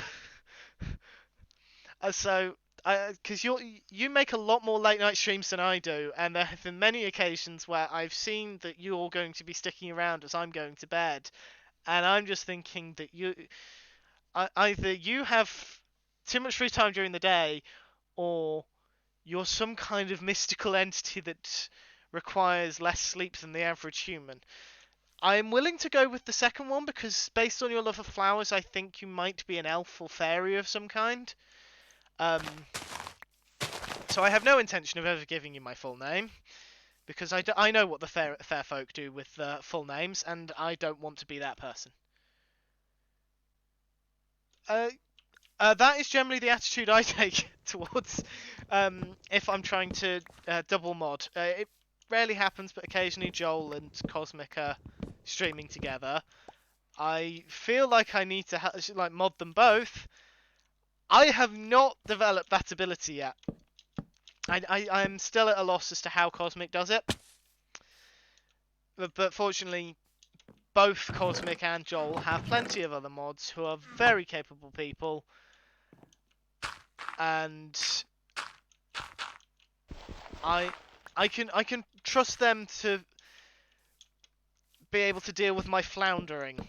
So, because you make a lot more late night streams than I do, and there have been many occasions where I've seen that you're going to be sticking around as I'm going to bed, and I'm just thinking that either you have too much free time during the day, or you're some kind of mystical entity that requires less sleep than the average human. I'm willing to go with the second one because based on your love of flowers, I think you might be an elf or fairy of some kind. Um, so I have no intention of ever giving you my full name because I know what the fair folk do with full names, and I don't want to be that person. Uh, that is generally the attitude I take towards if I'm trying to double mod. It rarely happens, but occasionally Joel and Cosmic are streaming together. I feel like I need to like mod them both. I have not developed that ability yet. I'm still at a loss as to how Cosmic does it. But fortunately, both Cosmic and Joel have plenty of other mods who are very capable people. And I I can trust them to be able to deal with my floundering.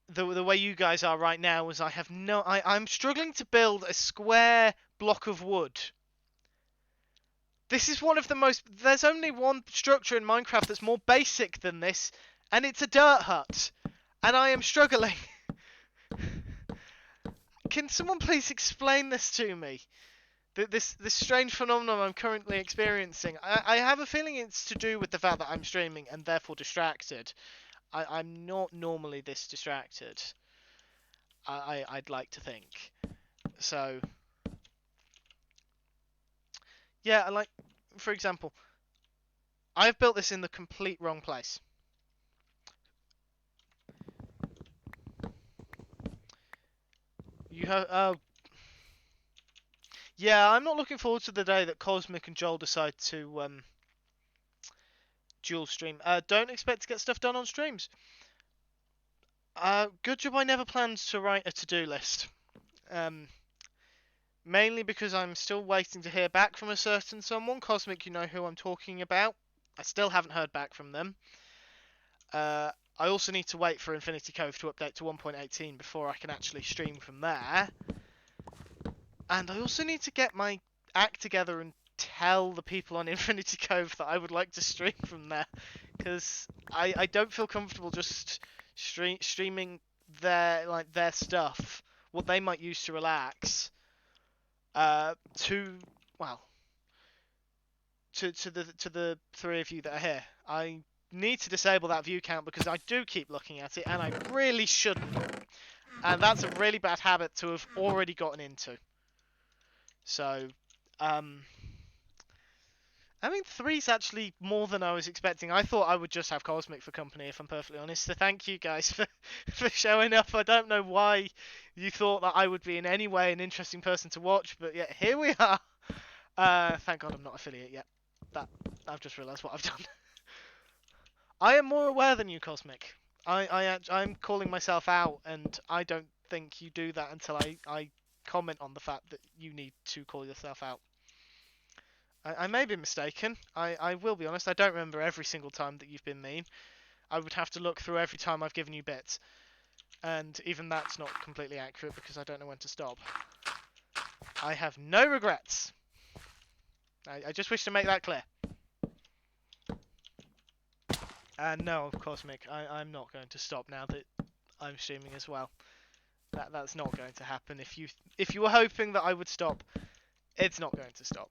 The way you guys are right now is I'm struggling to build a square block of wood. This is one of the most... There's only one structure in Minecraft that's more basic than this, and it's a dirt hut. And I am struggling. Can someone please explain this to me? This strange phenomenon I'm currently experiencing. I have a feeling it's to do with the fact that I'm streaming and therefore distracted. I'm not normally this distracted. I'd like to think. So, yeah, like, for example, I've built this in the complete wrong place. You have, yeah, I'm not looking forward to the day that Cosmic and Joel decide to dual stream. Don't expect to get stuff done on streams. Good job I never planned to write a to-do list. Mainly because I'm still waiting to hear back from a certain someone. Cosmic, you know who I'm talking about. I still haven't heard back from them. I also need to wait for Infinity Cove to update to 1.18 before I can actually stream from there. And I also need to get my act together and tell the people on Infinity Cove that I would like to stream from there. Because I don't feel comfortable just streaming their stuff, what they might use to relax, to well, to the three of you that are here. I need to disable that view count because I do keep looking at it and I really shouldn't. And that's a really bad habit to have already gotten into. So, I mean, three's actually more than I was expecting. I thought I would just have Cosmic for company, if I'm perfectly honest. So thank you guys for showing up. I don't know why you thought that I would be in any way an interesting person to watch, but yeah, here we are. Thank God I'm not affiliate yet. I've just realised what I've done. I am more aware than you, Cosmic. I'm calling myself out, and I don't think you do that until I comment on the fact that you need to call yourself out. I may be mistaken. I will be honest. I don't remember every single time that you've been mean. I would have to look through every time I've given you bits. And even that's not completely accurate because I don't know when to stop. I have no regrets. I just wish to make that clear. And no, of course, Mick, I'm not going to stop now that I'm streaming as well. That's not going to happen. If you were hoping that I would stop, it's not going to stop.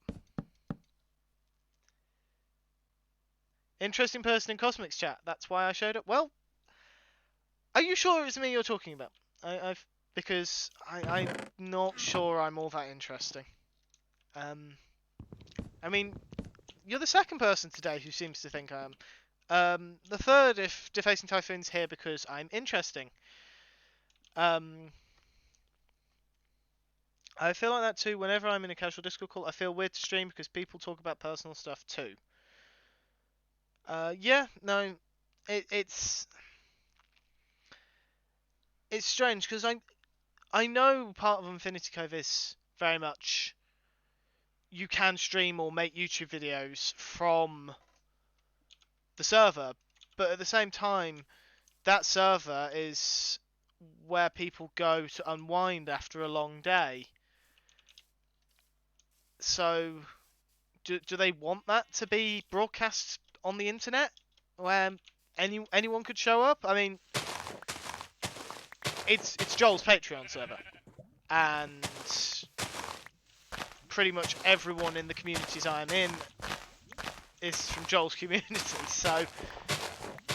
Interesting person in Cosmic's chat. That's why I showed up. Well, are you sure it's me you're talking about? Because I'm not sure I'm all that interesting. I mean, you're the second person today who seems to think I am. The third, if Defacing Typhoon's here because I'm interesting. I feel like that too. Whenever I'm in a casual Discord call, I feel weird to stream because people talk about personal stuff too. Yeah, no, it's strange because I know part of Infinity Cove is very much you can stream or make YouTube videos from the server, but at the same time, that server is where people go to unwind after a long day. So, do they want that to be broadcast on the internet? where anyone could show up. I mean, it's Joel's Patreon server, and pretty much everyone in the communities I'm in is from Joel's community. So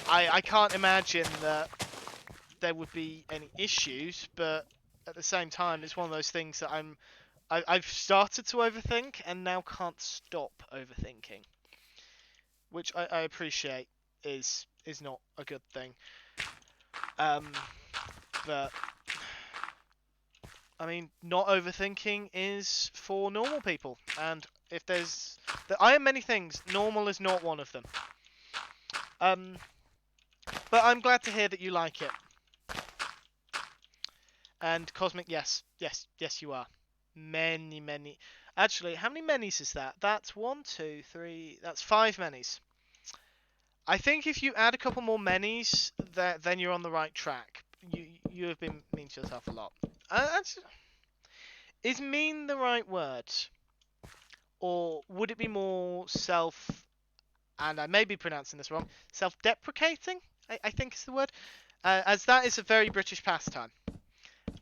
I can't imagine that there would be any issues, but at the same time, it's one of those things that I've started to overthink and now can't stop overthinking, which I appreciate is not a good thing. But I mean, not overthinking is for normal people, and if there's I am many things, normal is not one of them. But I'm glad to hear that you like it. And Cosmic, yes, you are. Many. Actually, how many minis is that? That's 1, 2, 3. That's 5 minis. I think if you add a couple more minis, then you're on the right track. You have been mean to yourself a lot. Is mean the right word? Or would it be more and I may be pronouncing this wrong, self-deprecating, I think is the word? As that is a very British pastime.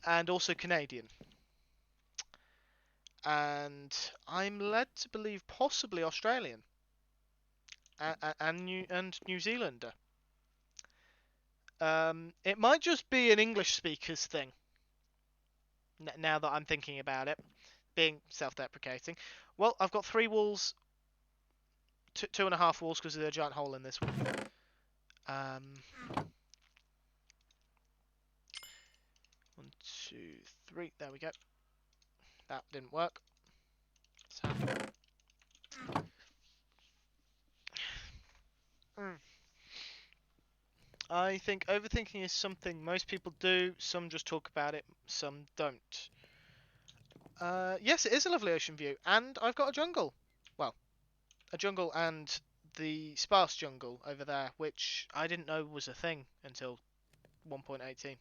And also Canadian. And I'm led to believe possibly Australian. And New Zealander. It might just be an English speakers thing. Now that I'm thinking about it, being self-deprecating. Well, I've got 3 walls, 2.5 walls because of the giant hole in this one. 1, 2, 3. There we go. That didn't work. So. I think overthinking is something most people do. Some just talk about it, some don't. Yes, it is a lovely ocean view, and I've got a jungle. Well, a jungle and the sparse jungle over there, which I didn't know was a thing until 1.18.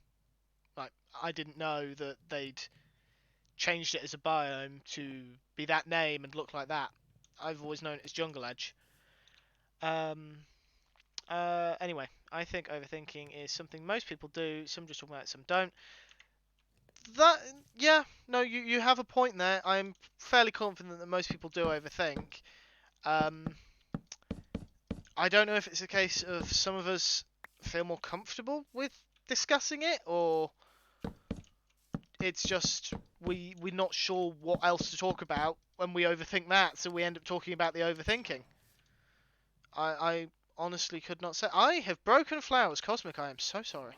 Like, I didn't know that they'd changed it as a biome to be that name and look like that. I've always known it as Jungle Edge. Anyway, I think overthinking is something most people do. Some just talk about it, some don't. Yeah, no, you have a point there. I'm fairly confident that most people do overthink. I don't know if it's a case of some of us feel more comfortable with discussing it, or it's just we're not sure what else to talk about when we overthink that, so we end up talking about the overthinking. I honestly could not say. I have broken flowers, Cosmic. I am so sorry.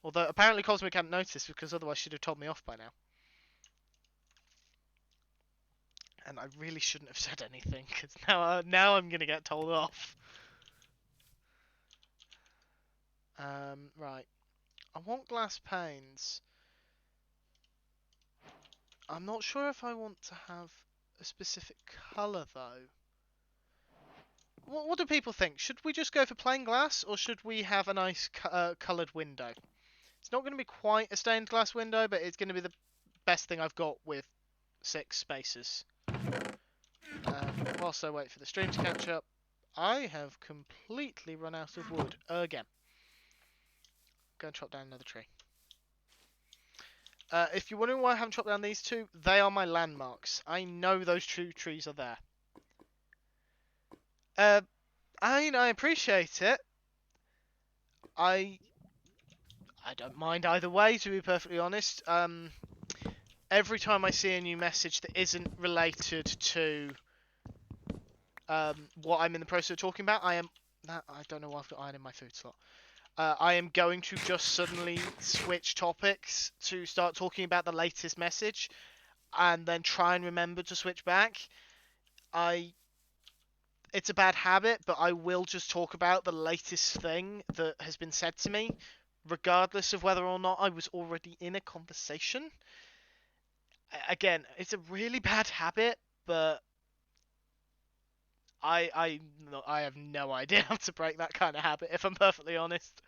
Although apparently Cosmic hadn't noticed, because otherwise she'd have told me off by now. And I really shouldn't have said anything, because now I'm gonna get told off. Right. I want glass panes. I'm not sure if I want to have a specific colour though. What do people think? Should we just go for plain glass, or should we have a nice coloured window? It's not going to be quite a stained glass window, but it's going to be the best thing I've got with 6 spaces. Whilst I wait for the stream to catch up, I have completely run out of wood again. Go and chop down another tree. If you're wondering why I haven't chopped down these 2, they are my landmarks. I know those 2 trees are there. I appreciate it. I don't mind either way, to be perfectly honest. Every time I see a new message that isn't related to what I'm in the process of talking about, I don't know why I've got iron in my food slot. I am going to just suddenly switch topics to start talking about the latest message, and then try and remember to switch back. It's a bad habit, but I will just talk about the latest thing that has been said to me, regardless of whether or not I was already in a conversation. Again, it's a really bad habit, but I have no idea how to break that kind of habit, if I'm perfectly honest.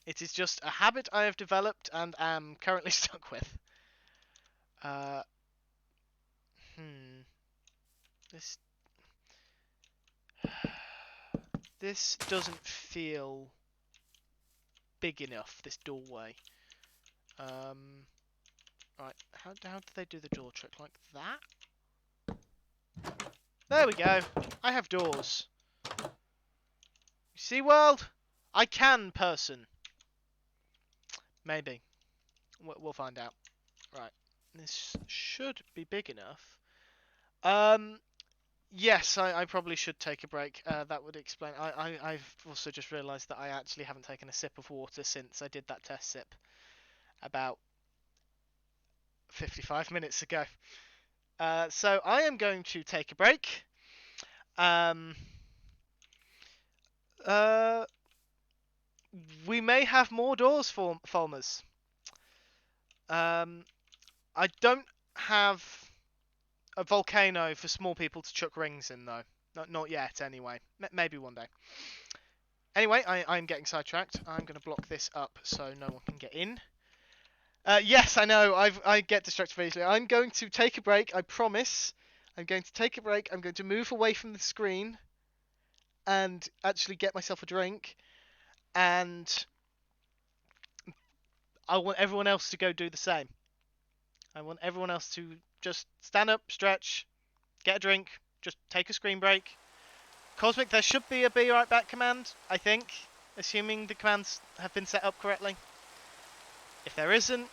It is just a habit I have developed and am currently stuck with. This This doesn't feel big enough, this doorway. Right, how do they do the door trick? Like that? There we go. I have doors. See, world? I can, person. Maybe. We'll find out. Right. This should be big enough. Yes, I probably should take a break. That would explain. I've also just realised that I actually haven't taken a sip of water since I did that test sip about 55 minutes ago. So I am going to take a break. Um, we may have more doors for Fulmers. I don't have a volcano for small people to chuck rings in, though. Not yet, anyway. Maybe one day. Anyway, I'm getting sidetracked. I'm going to block this up so no one can get in. Yes, I know. I get distracted very easily. I'm going to take a break. I promise. I'm going to take a break. I'm going to move away from the screen and actually get myself a drink. And I want everyone else to go do the same. I want everyone else to just stand up, stretch, get a drink, just take a screen break. Cosmic, there should be a be right back command, I think, assuming the commands have been set up correctly. If there isn't,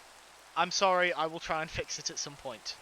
I'm sorry, I will try and fix it at some point.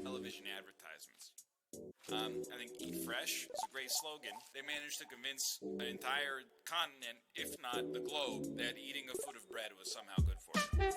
Television advertisements. I think Eat Fresh is a great slogan. They managed to convince an entire continent, if not the globe, that eating a foot of bread was somehow good for you.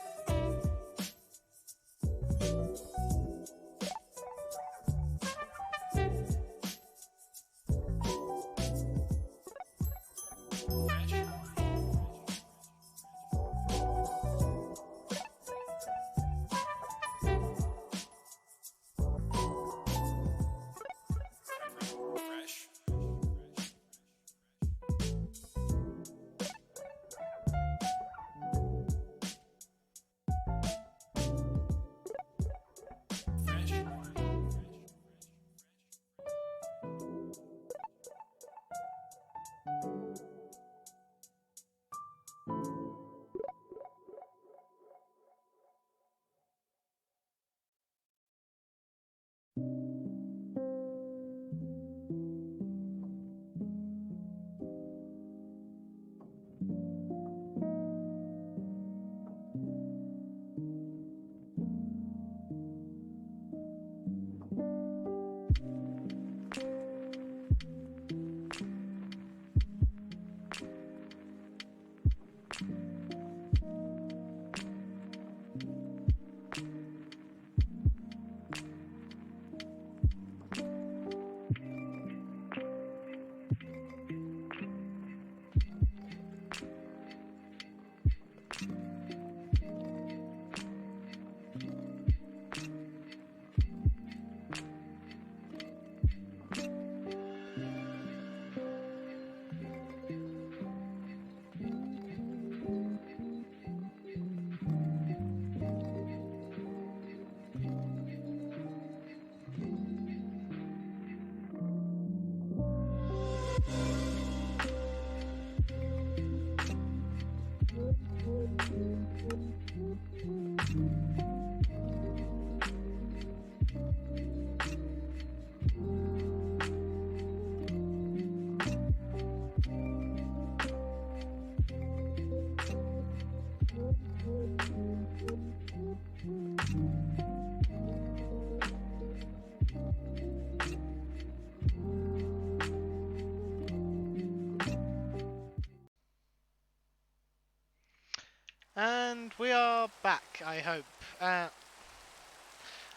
And we are back, I hope.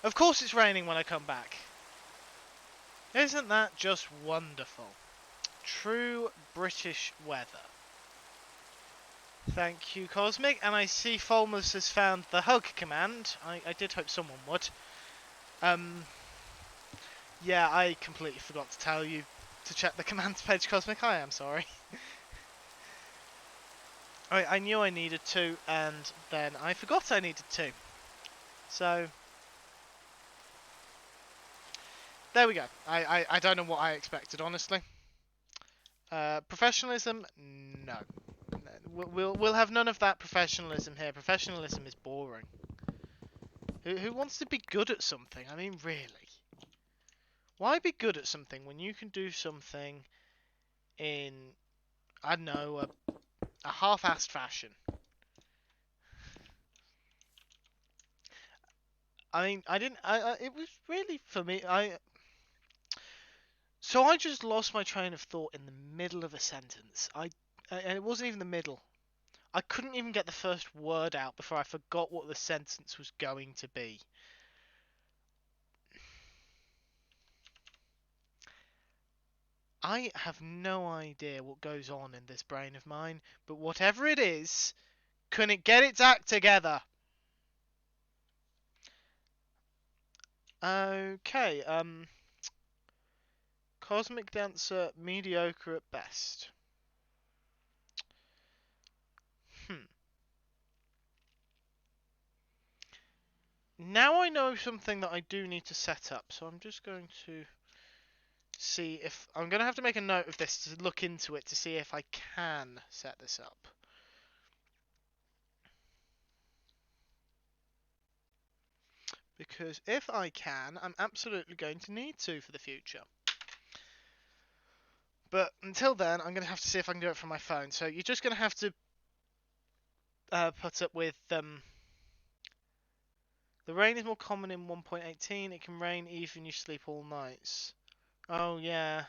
Of course it's raining when I come back. Isn't that just wonderful? True British weather. Thank you, Cosmic. And I see Folmers has found the hug command. I did hope someone would. Yeah, I completely forgot to tell you to check the commands page, Cosmic. I am sorry. I knew I needed to, and then I forgot I needed to. So, there we go. I don't know what I expected, honestly. Professionalism? No. We'll have none of that professionalism here. Professionalism is boring. Who wants to be good at something? I mean, really. Why be good at something when you can do something in, I don't know, a half-assed fashion? I mean, I didn't. It was really for me. So I just lost my train of thought in the middle of a sentence. And it wasn't even the middle. I couldn't even get the first word out before I forgot what the sentence was going to be. I have no idea what goes on in this brain of mine, but whatever it is, can it get its act together? Okay, Cosmic Dancer, mediocre at best. Now I know something that I do need to set up, so I'm just going to see if... I'm going to have to make a note of this to look into it to see if I can set this up. Because if I can, I'm absolutely going to need to for the future. But until then, I'm going to have to see if I can do it from my phone. So you're just going to have to put up with... the rain is more common in 1.18. It can rain even you sleep all nights. Oh, yeah.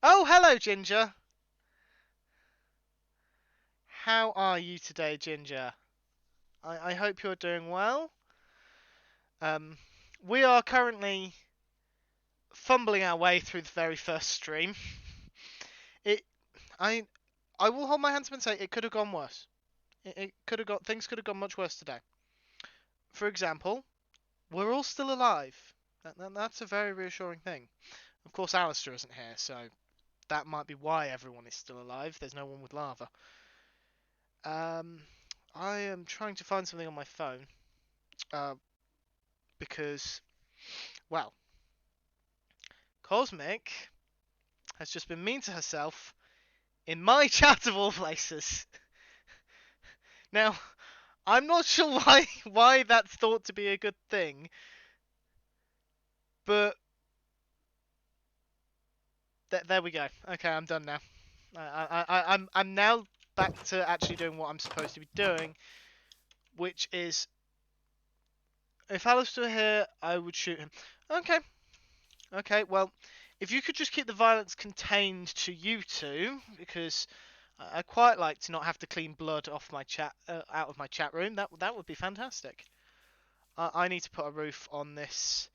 Oh, hello, Ginger. How are you today, Ginger? I hope you're doing well. We are currently fumbling our way through the very first stream. I will hold my hands up and say it could have gone worse. It could have got things could have gone much worse today. For example, we're all still alive. That's a very reassuring thing. Of course, Alistair isn't here, so that might be why everyone is still alive. There's no one with lava. I am trying to find something on my phone. Because, well, Cosmic has just been mean to herself in my chat of all places. Now, I'm not sure why that's thought to be a good thing, but there we go. Okay, I'm done now. I'm now back to actually doing what I'm supposed to be doing, which is, if Alistair were here, I would shoot him. Okay, well, if you could just keep the violence contained to you two, because I quite like to not have to clean blood off my chat out of my chat room. That would be fantastic. I need to put a roof on this.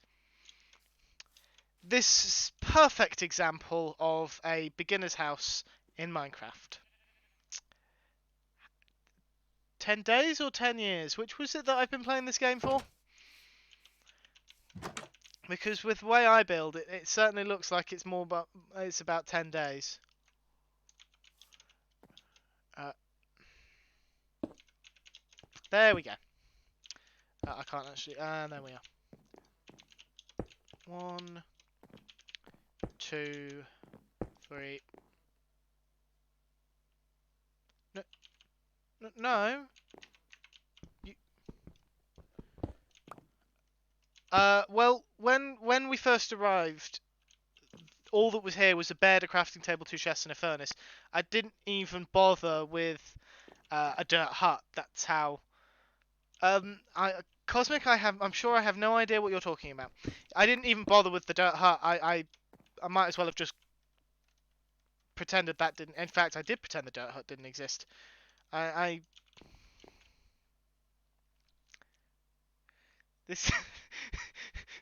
This perfect example of a beginner's house in Minecraft. 10 days or 10 years? Which was it that I've been playing this game for? Because with the way I build it, it certainly looks like it's about 10 days. There we go. I can't actually. There we are. 1, 2, 3. No. Well, when we first arrived, all that was here was a bed, a crafting table, 2 chests, and a furnace. I didn't even bother with a dirt hut. That's how. Cosmic, I'm sure I have no idea what you're talking about. I didn't even bother with the dirt hut. I might as well have just pretended that didn't. In fact, I did pretend the dirt hut didn't exist. This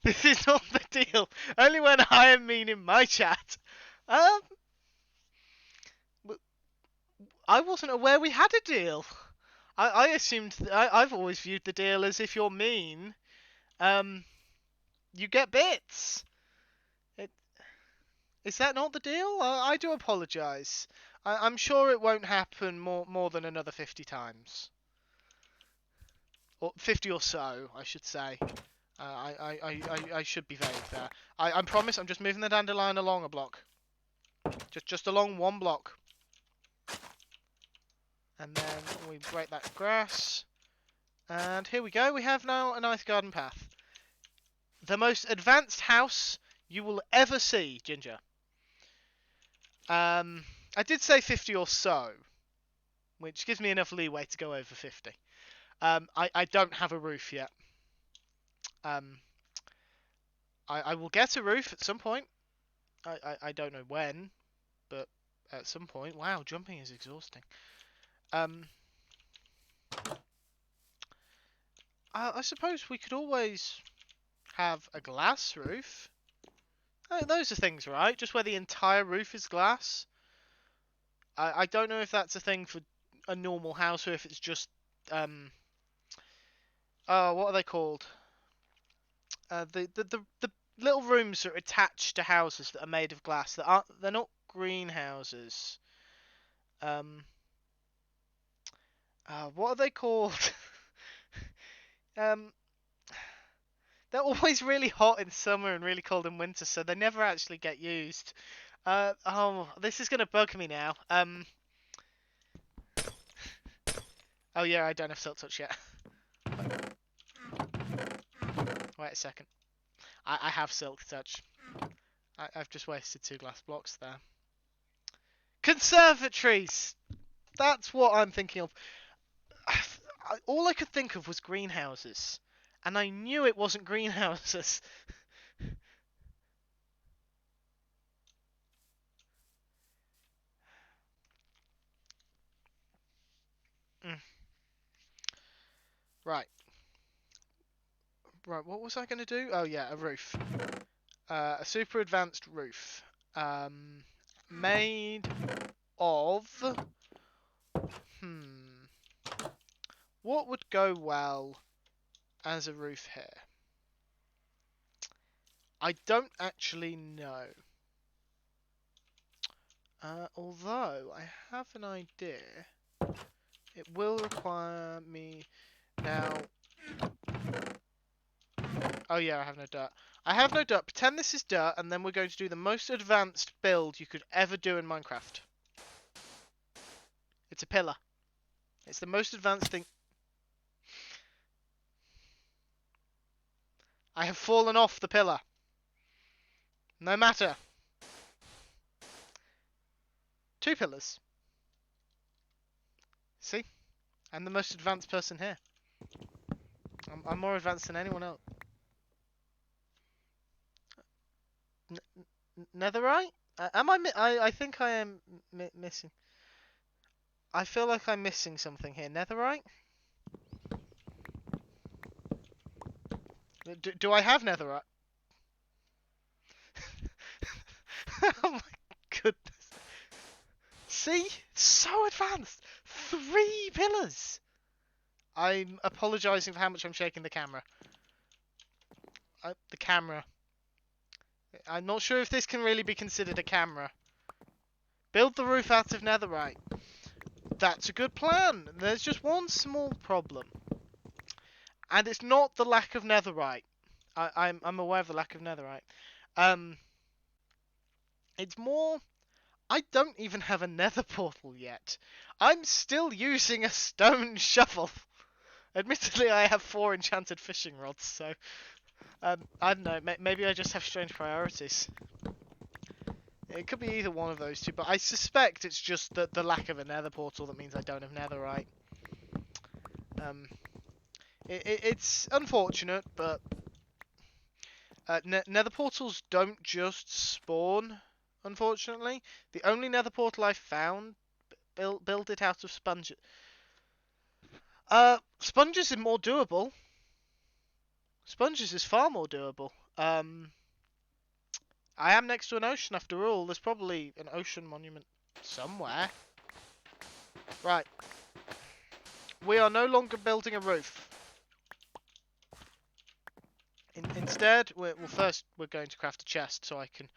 this is not the deal. Only when I am mean in my chat. I wasn't aware we had a deal. I assumed I've always viewed the deal as if you're mean, you get bits. Is that not the deal? I do apologise. I'm sure it won't happen more than another 50 times. Or 50 or so, I should say. I should be vague there. I promise I'm just moving the dandelion along a block. Just along one block. And then we break that grass. And here we go. We have now a nice garden path. The most advanced house you will ever see, Ginger. I did say 50 or so, which gives me enough leeway to go over 50. I don't have a roof yet. I will get a roof at some point. I don't know when, but at some point. Wow, jumping is exhausting. I suppose we could always have a glass roof. Oh, those are things, right? Just where the entire roof is glass. I don't know if that's a thing for a normal house or if it's just oh, what are they called? The little rooms that are attached to houses that are made of glass. They're not greenhouses. What are they called? They're always really hot in summer and really cold in winter, so they never actually get used. Oh, this is gonna bug me now. Oh yeah, I don't have silk touch yet. Wait a second. I have silk touch. I've just wasted 2 glass blocks there. Conservatories! That's what I'm thinking of. All I could think of was greenhouses. And I knew it wasn't greenhouses. Right. Right, what was I going to do? Oh yeah, a roof. A super advanced roof. Made of... What would go well as a roof here? I don't actually know. Although, I have an idea. It will require me... Now... Oh yeah, I have no dirt. I have no dirt. Pretend this is dirt, and then we're going to do the most advanced build you could ever do in Minecraft. It's a pillar. It's the most advanced thing. I have fallen off the pillar. No matter. 2 pillars. See? I'm the most advanced person here. I'm more advanced than anyone else. Netherite? Am I think I am missing. I feel like I'm missing something here. Netherite? Do I have netherite? Oh my goodness. See? So advanced! 3 pillars! I'm apologising for how much I'm shaking the camera. The camera. I'm not sure if this can really be considered a camera. Build the roof out of netherite. That's a good plan. There's just one small problem. And it's not the lack of netherite. I'm aware of the lack of netherite. It's more... I don't even have a nether portal yet. I'm still using a stone shovel. Admittedly, I have 4 enchanted fishing rods, so... I don't know, maybe I just have strange priorities. It could be either one of those two, but I suspect it's just the lack of a nether portal that means I don't have netherite. It's unfortunate, but... nether portals don't just spawn, unfortunately. The only nether portal I found, build it out of sponges. Sponges is more doable. Sponges is far more doable. I am next to an ocean after all. There's probably an ocean monument somewhere. Right. We are no longer building a roof. Instead, we're going to craft a chest so I can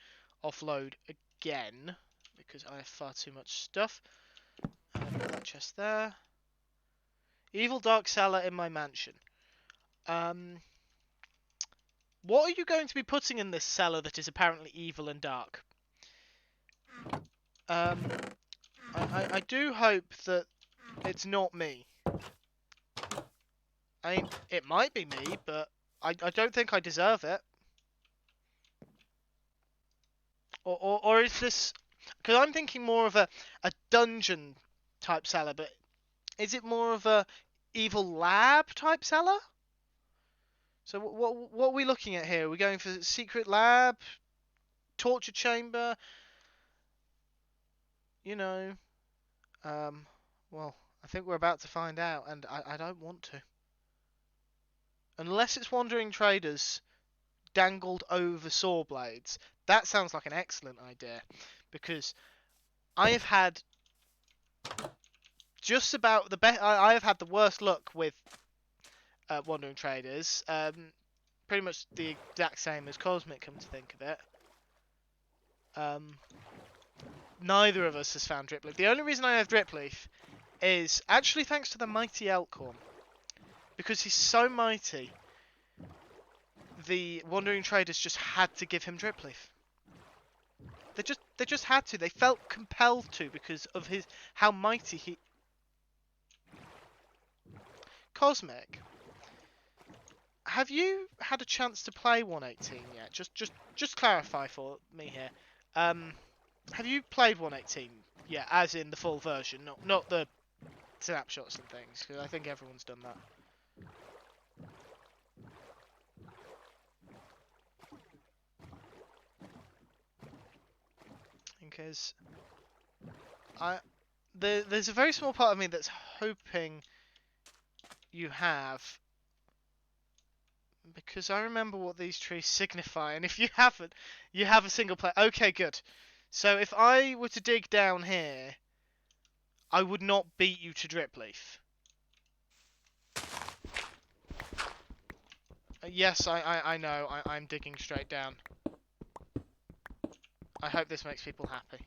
offload again because I have far too much stuff. Put that chest there. Evil dark cellar in my mansion. What are you going to be putting in this cellar that is apparently evil and dark? I do hope that it's not me. I mean, it might be me, but I don't think I deserve it. Or is this... Because I'm thinking more of a dungeon type cellar, but is it more of a evil lab type cellar? So what are we looking at here? Are we going for secret lab, torture chamber? You know, well, I think we're about to find out, and I don't want to. Unless it's wandering traders dangled over saw blades. That sounds like an excellent idea, because I have had just about the best. I have had the worst luck with wandering traders. Pretty much the exact same as Cosmic, come to think of it. Neither of us has found Dripleaf. The only reason I have Dripleaf is actually thanks to the mighty Elkhorn. Because he's so mighty, the wandering traders just had to give him Dripleaf. They just had to. They felt compelled to because of how mighty he... Cosmic, have you had a chance to play 118 yet? Just clarify for me here. Have you played 118 yet, as in the full version, not the snapshots and things? Because I think everyone's done that. Because there's a very small part of me that's hoping you have, because I remember what these trees signify, and if you haven't, you have a single player. Okay, good. So if I were to dig down here, I would not beat you to Dripleaf. Yes, I know. I'm digging straight down. I hope this makes people happy.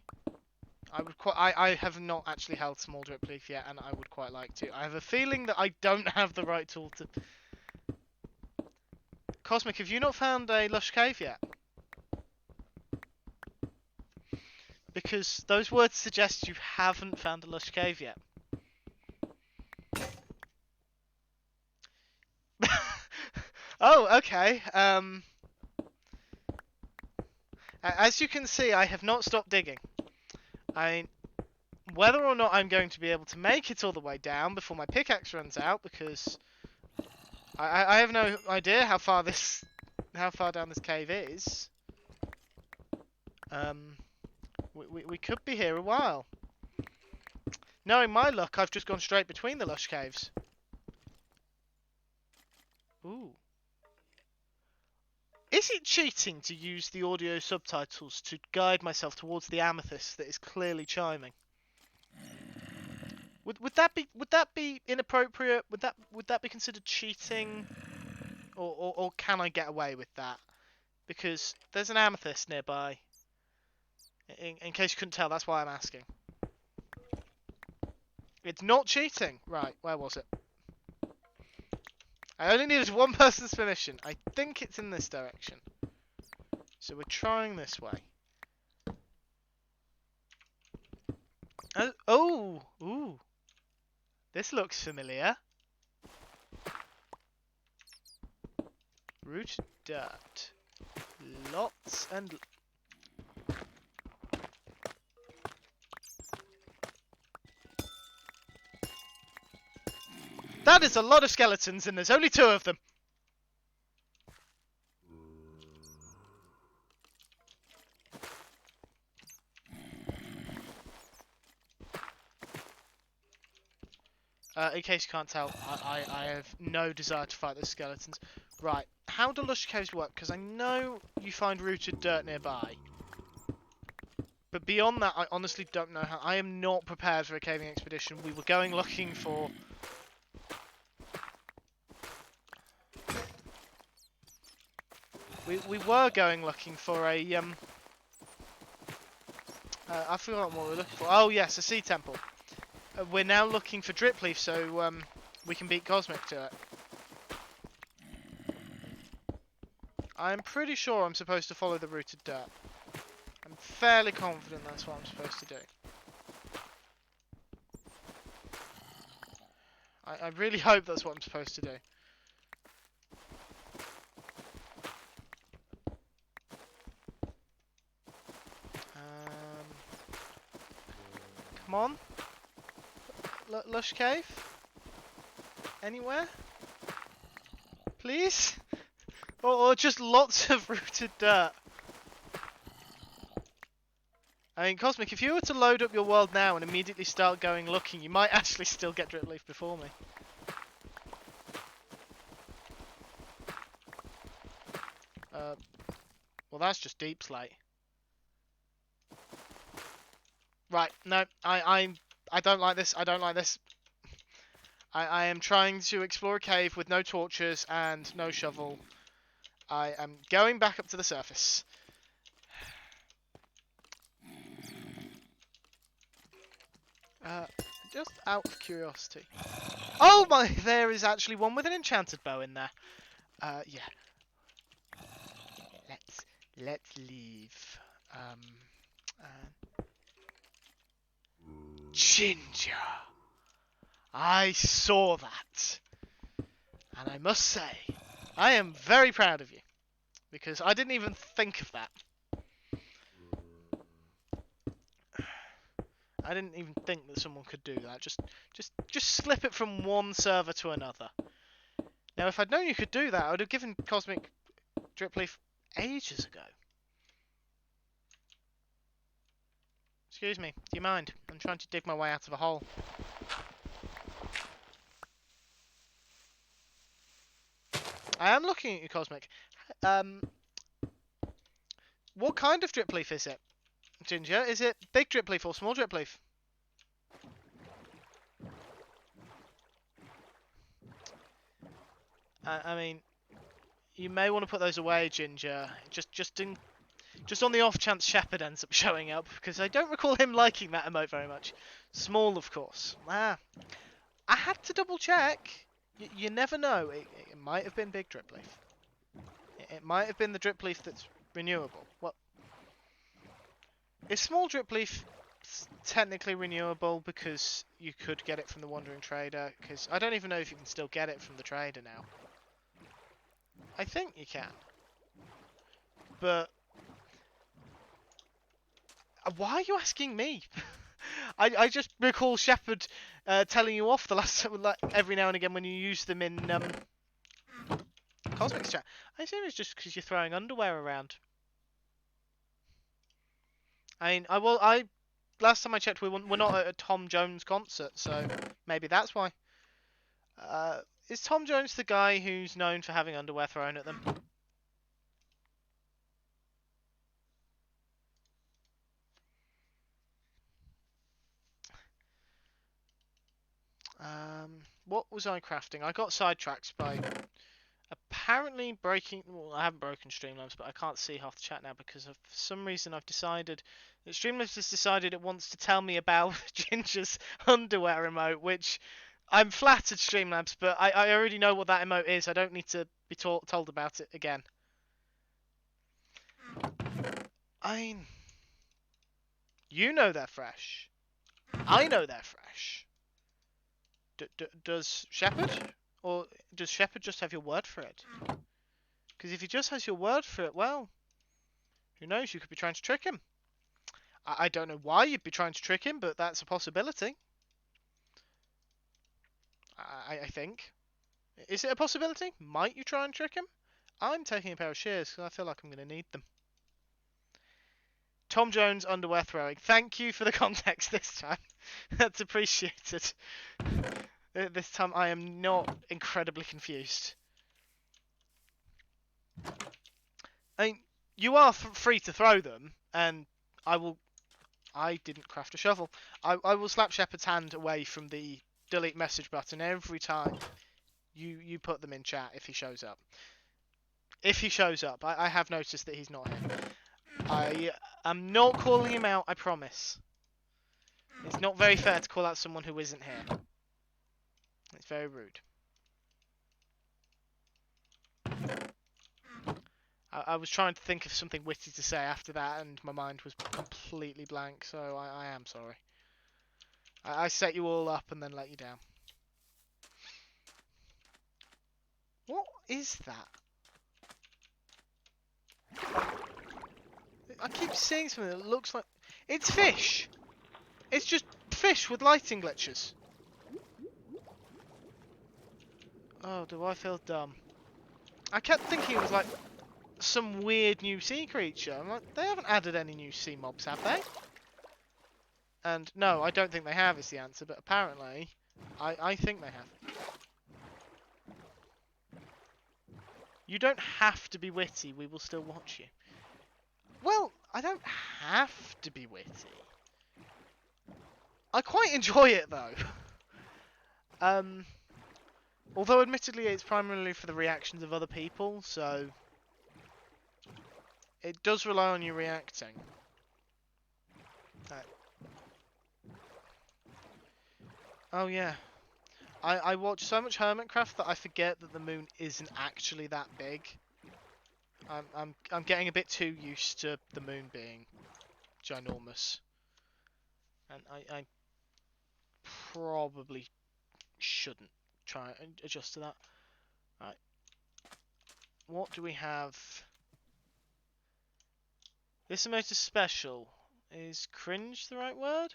I have not actually held small Dripleaf yet, and I would quite like to. I have a feeling that I don't have the right tool to... Cosmic, have you not found a lush cave yet? Because those words suggest you haven't found a lush cave yet. Oh, okay. As you can see, I have not stopped digging. Whether or not I'm going to be able to make it all the way down before my pickaxe runs out, because I have no idea how far down this cave is. We could be here a while. Knowing my luck, I've just gone straight between the lush caves. Ooh. Is it cheating to use the audio subtitles to guide myself towards the amethyst that is clearly chiming? Would that be inappropriate? Would that be considered cheating? Or can I get away with that? Because there's an amethyst nearby. In case you couldn't tell, that's why I'm asking. It's not cheating. Right, where was it? I only needed one person's permission. I think it's in this direction. So we're trying this way. Oh! Ooh! This looks familiar. Rooted dirt. Lots and... That is a lot of skeletons, and there's only 2 of them. In case you can't tell, I have no desire to fight those skeletons. Right, how do lush caves work? Because I know you find rooted dirt nearby. But beyond that, I honestly don't know how. I am not prepared for a caving expedition. We were going looking for... We were going looking for a I forgot what we're looking for. Oh yes, a sea temple. We're now looking for drip leaf, so we can beat Cosmic to it. I'm pretty sure I'm supposed to follow the rooted dirt. I'm fairly confident that's what I'm supposed to do. I really hope that's what I'm supposed to do. Come on. Lush Cave? Anywhere? Please? Or just lots of rooted dirt. I mean, Cosmic, if you were to load up your world now and immediately start going looking, you might actually still get drip leaf before me. Well, that's just deep slate. Right, no, I don't like this. I don't like this. I am trying to explore a cave with no torches and no shovel. I am going back up to the surface. Just out of curiosity. Oh my, there is actually one with an enchanted bow in there. Yeah. Let's leave. Ginger. I saw that. And I must say, I am very proud of you. Because I didn't even think of that. I didn't even think that someone could do that. Just slip it from one server to another. Now, if I'd known you could do that, I would have given Cosmic Drip Leaf ages ago. Excuse me, do you mind? I'm trying to dig my way out of a hole. I am looking at you, Cosmic. What kind of drip leaf is it, Ginger? Is it big drip leaf or small drip leaf? I mean, you may want to put those away, Ginger. Just on the off chance Shepherd ends up showing up, because I don't recall him liking that emote very much. Small, of course. I had to double check. You never know. It might have been big drip leaf. It might have been the drip leaf that's renewable. Well, is small drip leaf technically renewable because you could get it from the Wandering Trader? Because I don't even know if you can still get it from the trader now. I think you can. But why are you asking me? I just recall Shepherd telling you off the last time, like, every now and again when you use them in Cosmic's chat. I assume it's just because you're throwing underwear around. I mean, last time I checked, we're not at a Tom Jones concert, so maybe that's why. Is Tom Jones the guy who's known for having underwear thrown at them? What was I crafting? I got sidetracked by apparently breaking. Well, I haven't broken Streamlabs, but I can't see half the chat now because for some reason I've decided that Streamlabs has decided it wants to tell me about Ginger's underwear emote, which I'm flattered, Streamlabs, but I already know what that emote is. I don't need to be told about it again. I mean, you know they're fresh. I know they're fresh. Does Shepherd? Or does Shepherd just have your word for it? Because if he just has your word for it, well, who knows? You could be trying to trick him. I don't know why you'd be trying to trick him, but that's a possibility. I think. Is it a possibility? Might you try and trick him? I'm taking a pair of shears because I feel like I'm going to need them. Tom Jones underwear throwing. Thank you for the context this time. That's appreciated. This time I am not incredibly confused. I mean, you are free to throw them, and I didn't craft a shovel. I will slap Shepherd's hand away from the delete message button every time you put them in chat if he shows up. If he shows up, I have noticed that he's not here. I'm not calling him out, I promise. It's not very fair to call out someone who isn't here. It's very rude. I was trying to think of something witty to say after that, and my mind was completely blank, so I am sorry. I set you all up and then let you down. What is that? I keep seeing something that looks like... It's fish! It's just fish with lighting glitches. Oh, do I feel dumb? I kept thinking it was like some weird new sea creature. I'm like, they haven't added any new sea mobs, have they? And no, I don't think they have is the answer, but apparently, I think they have. You don't have to be witty, we will still watch you. Well, I don't have to be witty. I quite enjoy it though. Although admittedly it's primarily for the reactions of other people, so it does rely on you reacting. Oh yeah. I watch so much Hermitcraft that I forget that the moon isn't actually that big. I'm getting a bit too used to the moon being ginormous. And I probably shouldn't try and adjust to that. Right. What do we have? This emote is special. Is cringe the right word?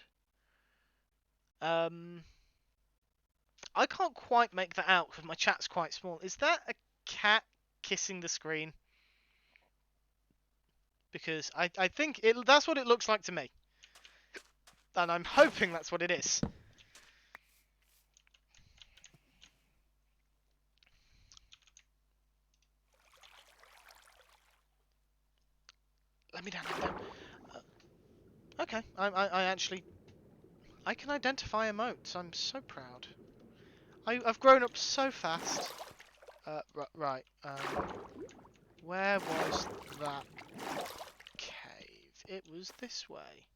I can't quite make that out because my chat's quite small. Is that a cat kissing the screen? Because I think that's what it looks like to me. And I'm hoping that's what it is. Let me down, let me down. Okay, I actually... I can identify emotes. I'm so proud. I've grown up so fast. Right. Where was that cave? It was this way.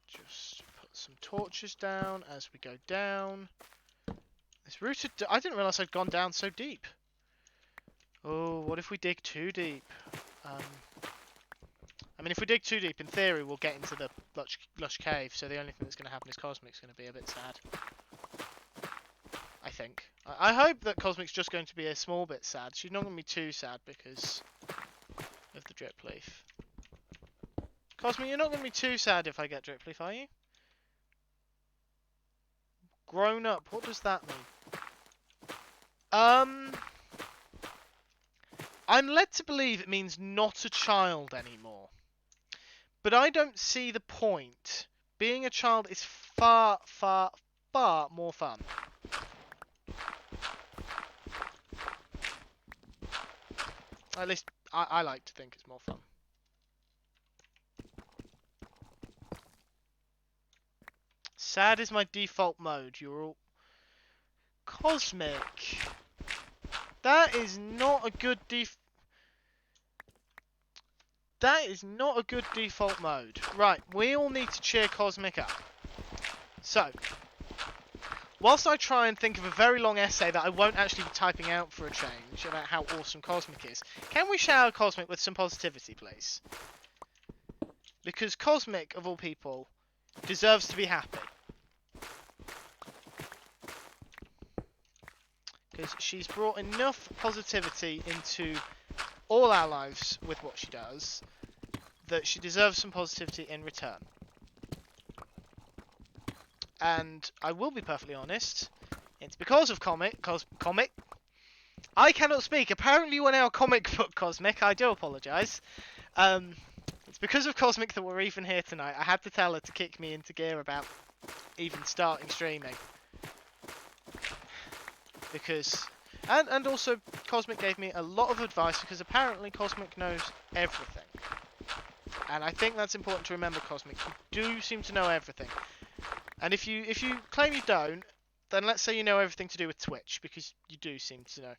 Just put some torches down as we go down. This route... I didn't realise I'd gone down so deep. Oh, what if we dig too deep? I mean, if we dig too deep, in theory, we'll get into the lush cave, so the only thing that's going to happen is Cosmic's going to be a bit sad. I think. I hope that Cosmic's just going to be a small bit sad. She's not going to be too sad because of the drip leaf. Cosmic, you're not going to be too sad if I get drip leaf, are you? Grown up, what does that mean? I'm led to believe it means not a child anymore. But I don't see the point. Being a child is far, far, far more fun. At least, I like to think it's more fun. Sad is my default mode. You're all... Cosmic. That is not a good That is not a good default mode. Right, we all need to cheer Cosmic up. So, whilst I try and think of a very long essay that I won't actually be typing out for a change about how awesome Cosmic is, can we shower Cosmic with some positivity, please? Because Cosmic, of all people, deserves to be happy. Because she's brought enough positivity into all our lives with what she does, that she deserves some positivity in return. And I will be perfectly honest, it's because of Comic. I cannot speak. Apparently we're now a comic book Cosmic. I do apologise. It's because of Cosmic that we're even here tonight. I had to tell her to kick me into gear about even starting streaming. Because... And also, Cosmic gave me a lot of advice because apparently Cosmic knows everything. And I think that's important to remember, Cosmic. You do seem to know everything. And if you claim you don't, then let's say you know everything to do with Twitch, because you do seem to know.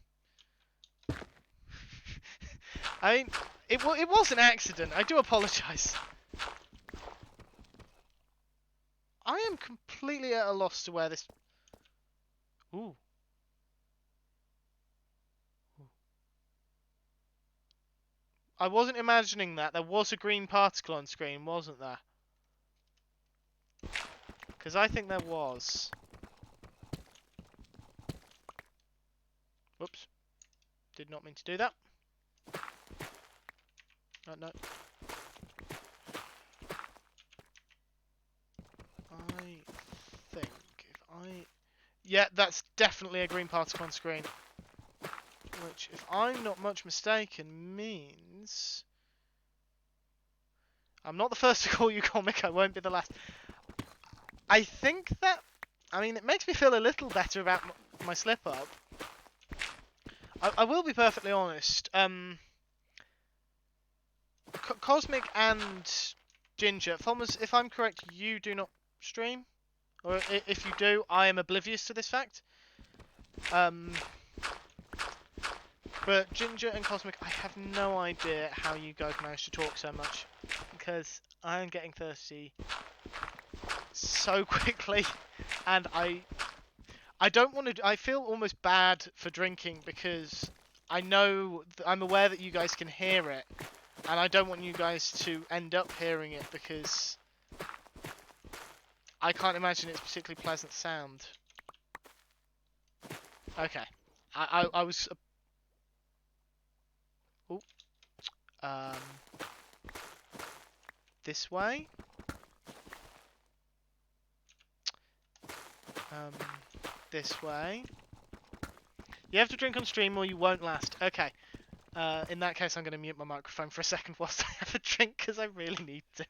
I mean, It was an accident. I do apologise. I am completely at a loss to where this... Ooh. I wasn't imagining that. There was a green particle on screen, wasn't there? Because I think there was. Whoops. Did not mean to do that. No. I think if I... Yeah, that's definitely a green particle on screen. Which, if I'm not much mistaken, means... I'm not the first to call you comic, I won't be the last. I think that... I mean, it makes me feel a little better about my slip-up. I will be perfectly honest. Cosmic and Ginger, Thomas, if I'm correct, you do not stream? Or if you do, I am oblivious to this fact. But Ginger and Cosmic, I have no idea how you guys manage to talk so much. Because I am getting thirsty so quickly. And I don't want to... I feel almost bad for drinking because I'm aware that you guys can hear it. And I don't want you guys to end up hearing it because I can't imagine it's a particularly pleasant sound. Okay. I was... this way? This way. You have to drink on stream or you won't last. Okay. In that case, I'm going to mute my microphone for a second whilst I have a drink because I really need to.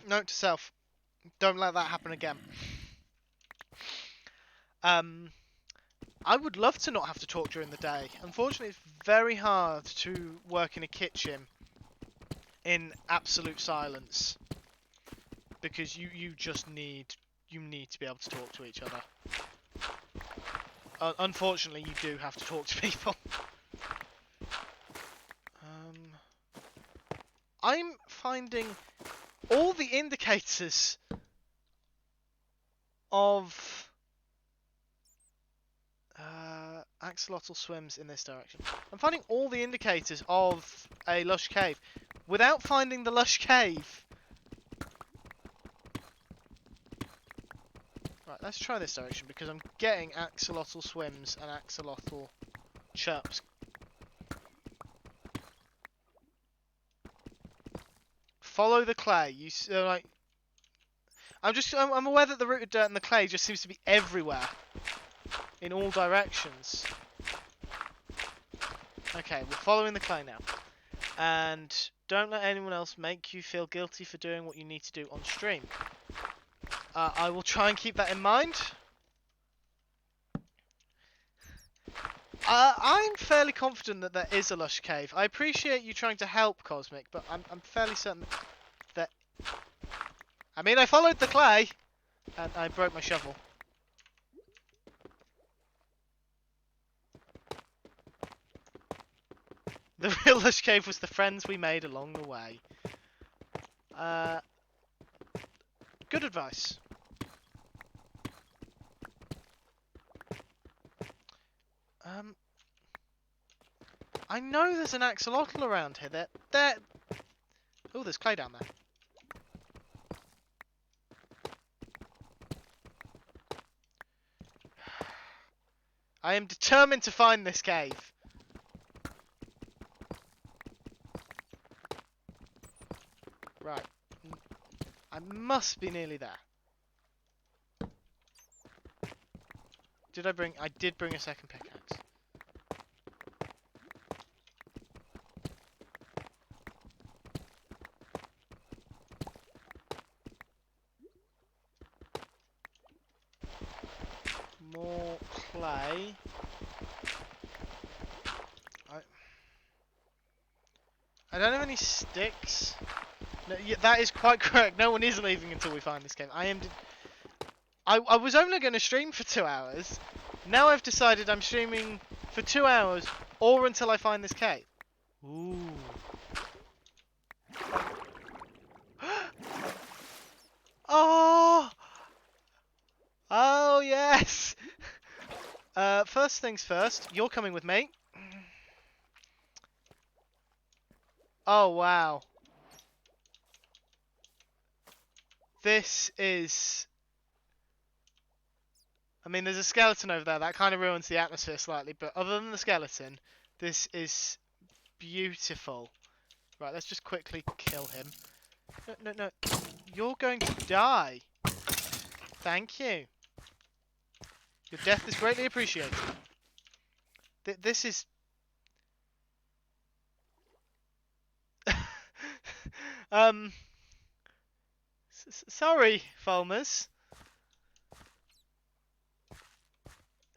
Note to self, don't let that happen again. I would love to not have to talk during the day. Unfortunately, it's very hard to work in a kitchen in absolute silence because you just need to be able to talk to each other. Unfortunately, you do have to talk to people. I'm finding all the indicators of axolotl swims in this direction. I'm finding all the indicators of a lush cave without finding the lush cave. Right, let's try this direction because I'm getting axolotl swims and axolotl chirps. Follow the clay. I'm aware that the rooted dirt and the clay just seems to be everywhere, in all directions. Okay, we're following the clay now, and don't let anyone else make you feel guilty for doing what you need to do on stream. I will try and keep that in mind. I'm fairly confident that there is a lush cave. I appreciate you trying to help, Cosmic, but I'm fairly certain that... I mean, I followed the clay, and I broke my shovel. The real lush cave was the friends we made along the way. Good advice. I know there's an axolotl around here. Oh, there's clay down there. I am determined to find this cave. Right. I must be nearly there. I did bring a second pickaxe. More clay. I don't have any sticks. No, yeah, that is quite correct. No one is leaving until we find this cave. I was only going to stream for 2 hours. Now I've decided I'm streaming for 2 hours or until I find this cave. Ooh. Oh! Oh, yes! First things first, you're coming with me. Oh, wow. This is... I mean, there's a skeleton over there. That kind of ruins the atmosphere slightly. But other than the skeleton, this is beautiful. Right, let's just quickly kill him. No, no, no. You're going to die. Thank you. Your death is greatly appreciated. This is... um... sorry, Fulmers.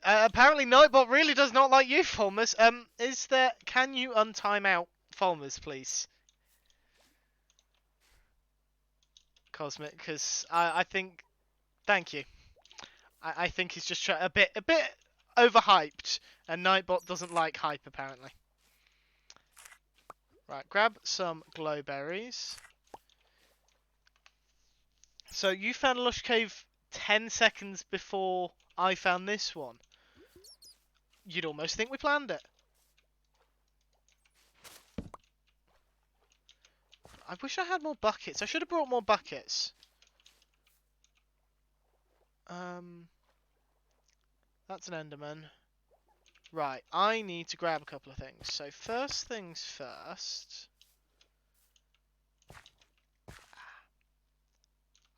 Apparently Nightbot really does not like you, Fulmers. Is there... Can you untime out Fulmers, please? Cosmic, because I think... Thank you. I think he's just a bit overhyped, and Nightbot doesn't like hype, apparently. Right, grab some glowberries. So you found Lush Cave 10 seconds before I found this one. You'd almost think we planned it. I wish I had more buckets. I should have brought more buckets. That's an Enderman. Right, I need to grab a couple of things. So first things first,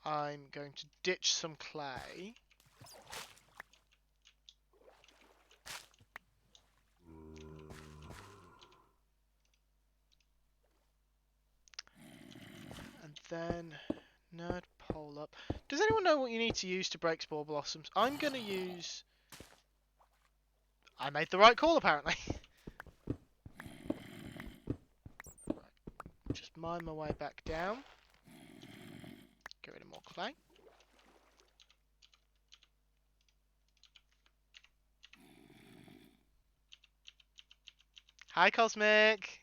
I'm going to ditch some clay. And then nerd pole up. Does anyone know what you need to use to break spore blossoms? I'm going to use... I made the right call, apparently. Just mine my way back down. Get rid of more clay. Hi, Cosmic.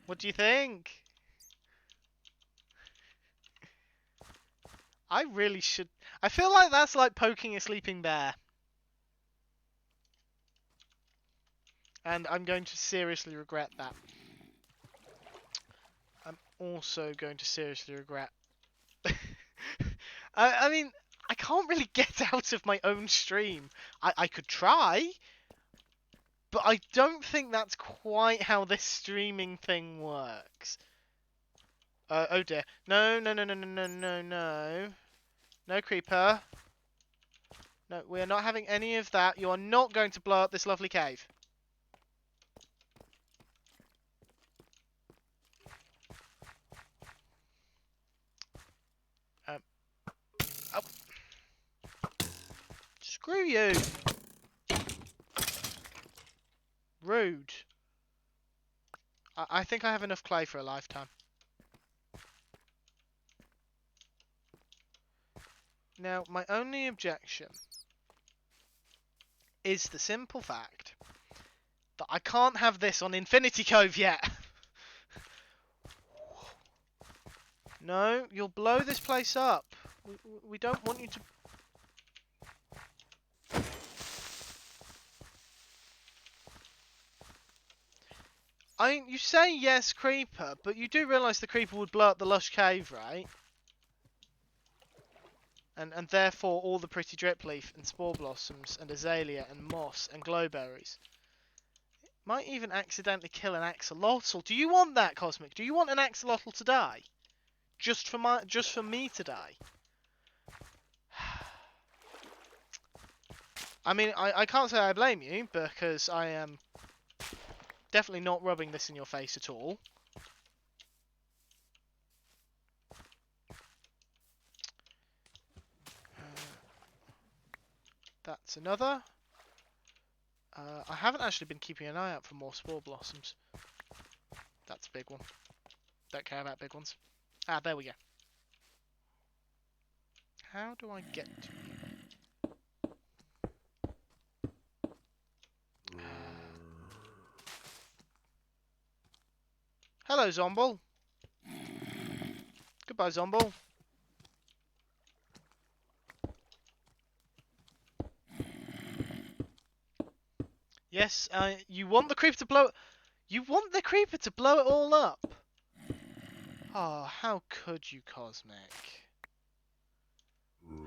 What do you think? I really should... I feel like that's like poking a sleeping bear. And I'm going to seriously regret that. I'm also going to seriously regret... I mean, I can't really get out of my own stream. I could try, but I don't think that's quite how this streaming thing works. Oh dear. No, no, no, no, no, no, no, no. No creeper. No, we are not having any of that. You are not going to blow up this lovely cave. Oh. Screw you. Rude. I think I have enough clay for a lifetime. Now, my only objection is the simple fact that I can't have this on Infinity Cove yet. No, you'll blow this place up. We don't want you to... You say yes, creeper, but you do realise the creeper would blow up the lush cave, right? And therefore all the pretty drip leaf and spore blossoms and azalea and moss and glowberries. Might even accidentally kill an axolotl. Do you want that, Cosmic? Do you want an axolotl to die? Just for me to die? I mean, I can't say I blame you, because I am definitely not rubbing this in your face at all. That's another. I haven't actually been keeping an eye out for more spore blossoms. That's big one. Don't care about big ones. Ah, there we go. How do I get to you? Hello, Zomble. Goodbye, Zomble. Yes, you want the creeper to blow... You want the creeper to blow it all up? Oh, how could you, Cosmic?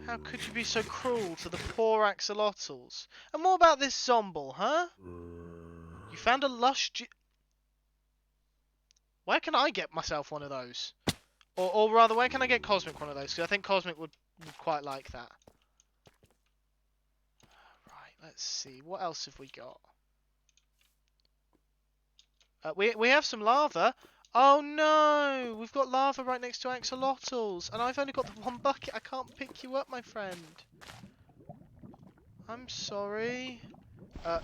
How could you be so cruel to the poor axolotls? And what about this Zomble, huh? You found a lush... Where can I get myself one of those? Or rather, where can I get Cosmic one of those? Because I think Cosmic would quite like that. Right, let's see. What else have we got? We have some lava. Oh no! We've got lava right next to axolotls. And I've only got the one bucket. I can't pick you up, my friend. I'm sorry.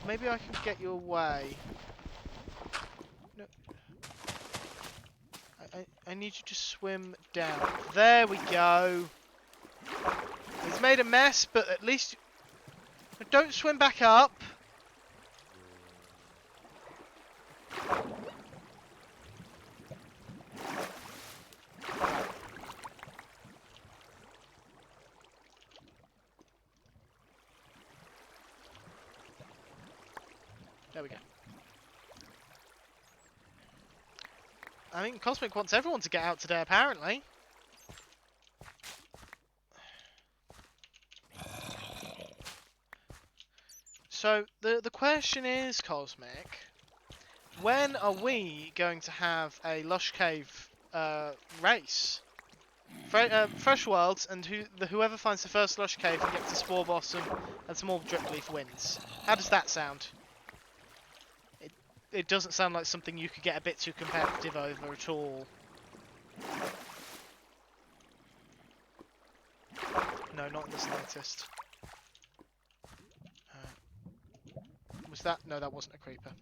Maybe I can get you away. No. I need you to swim down. There we go. He's made a mess, but at least... Don't swim back up. There we go. I mean, Cosmic wants everyone to get out today, apparently. So, the question is, Cosmic, when are we going to have a Lush Cave race? Fresh Worlds, and whoever finds the first Lush Cave and gets a Spore Blossom and some more Drip Leaf wins. How does that sound? It doesn't sound like something you could get a bit too competitive over at all. No, not in the slightest. Was that? No, that wasn't a creeper.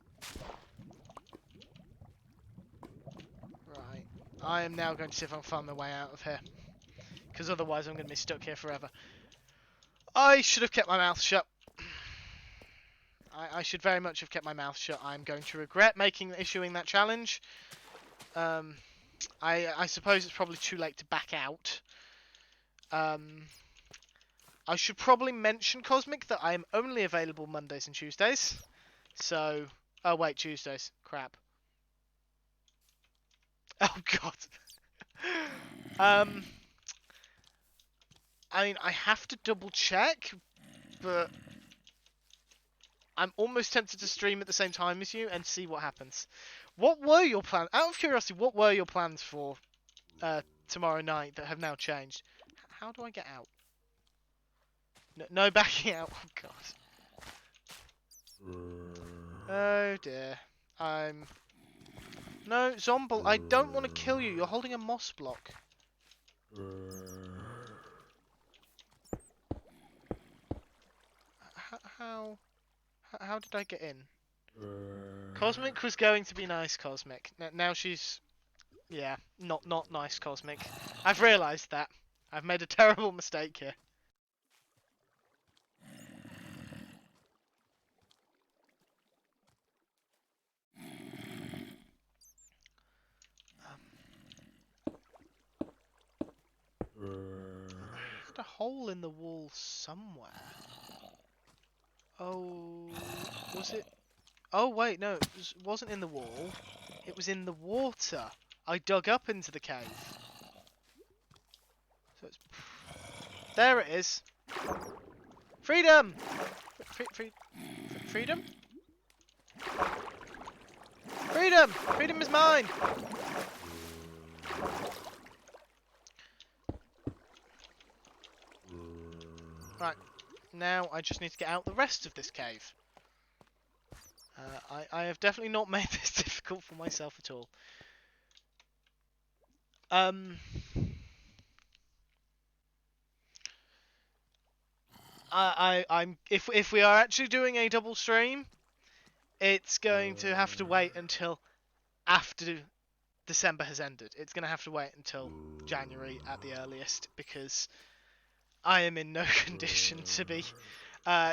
Right. I am now going to see if I can find my way out of here. Because otherwise I'm going to be stuck here forever. I should have kept my mouth shut. I should very much have kept my mouth shut. I'm going to regret issuing that challenge. I suppose it's probably too late to back out. I should probably mention, Cosmic, that I am only available Mondays and Tuesdays. So... Oh, wait, Tuesdays. Crap. Oh, God. I mean, I have to double check, but... I'm almost tempted to stream at the same time as you and see what happens. What were your plans? Out of curiosity, what were your plans for tomorrow night that have now changed? How do I get out? No backing out. Oh god. Oh dear. No, Zomble, I don't want to kill you. You're holding a moss block. How did I get in? Cosmic was going to be nice, Cosmic. Now she's... Yeah, not nice, Cosmic. I've realised that. I've made a terrible mistake here. I had a hole in the wall somewhere. Oh, was it? Oh wait, no, it wasn't in the wall. It was in the water. I dug up into the cave. So it's... There it is. Freedom! Freedom? Freedom! Freedom is mine! Right, now I just need to get out the rest of this cave. I have definitely not made this difficult for myself at all. If we are actually doing a double stream, it's going to have to wait until after December has ended. It's going to have to wait until January at the earliest, because I am in no condition to be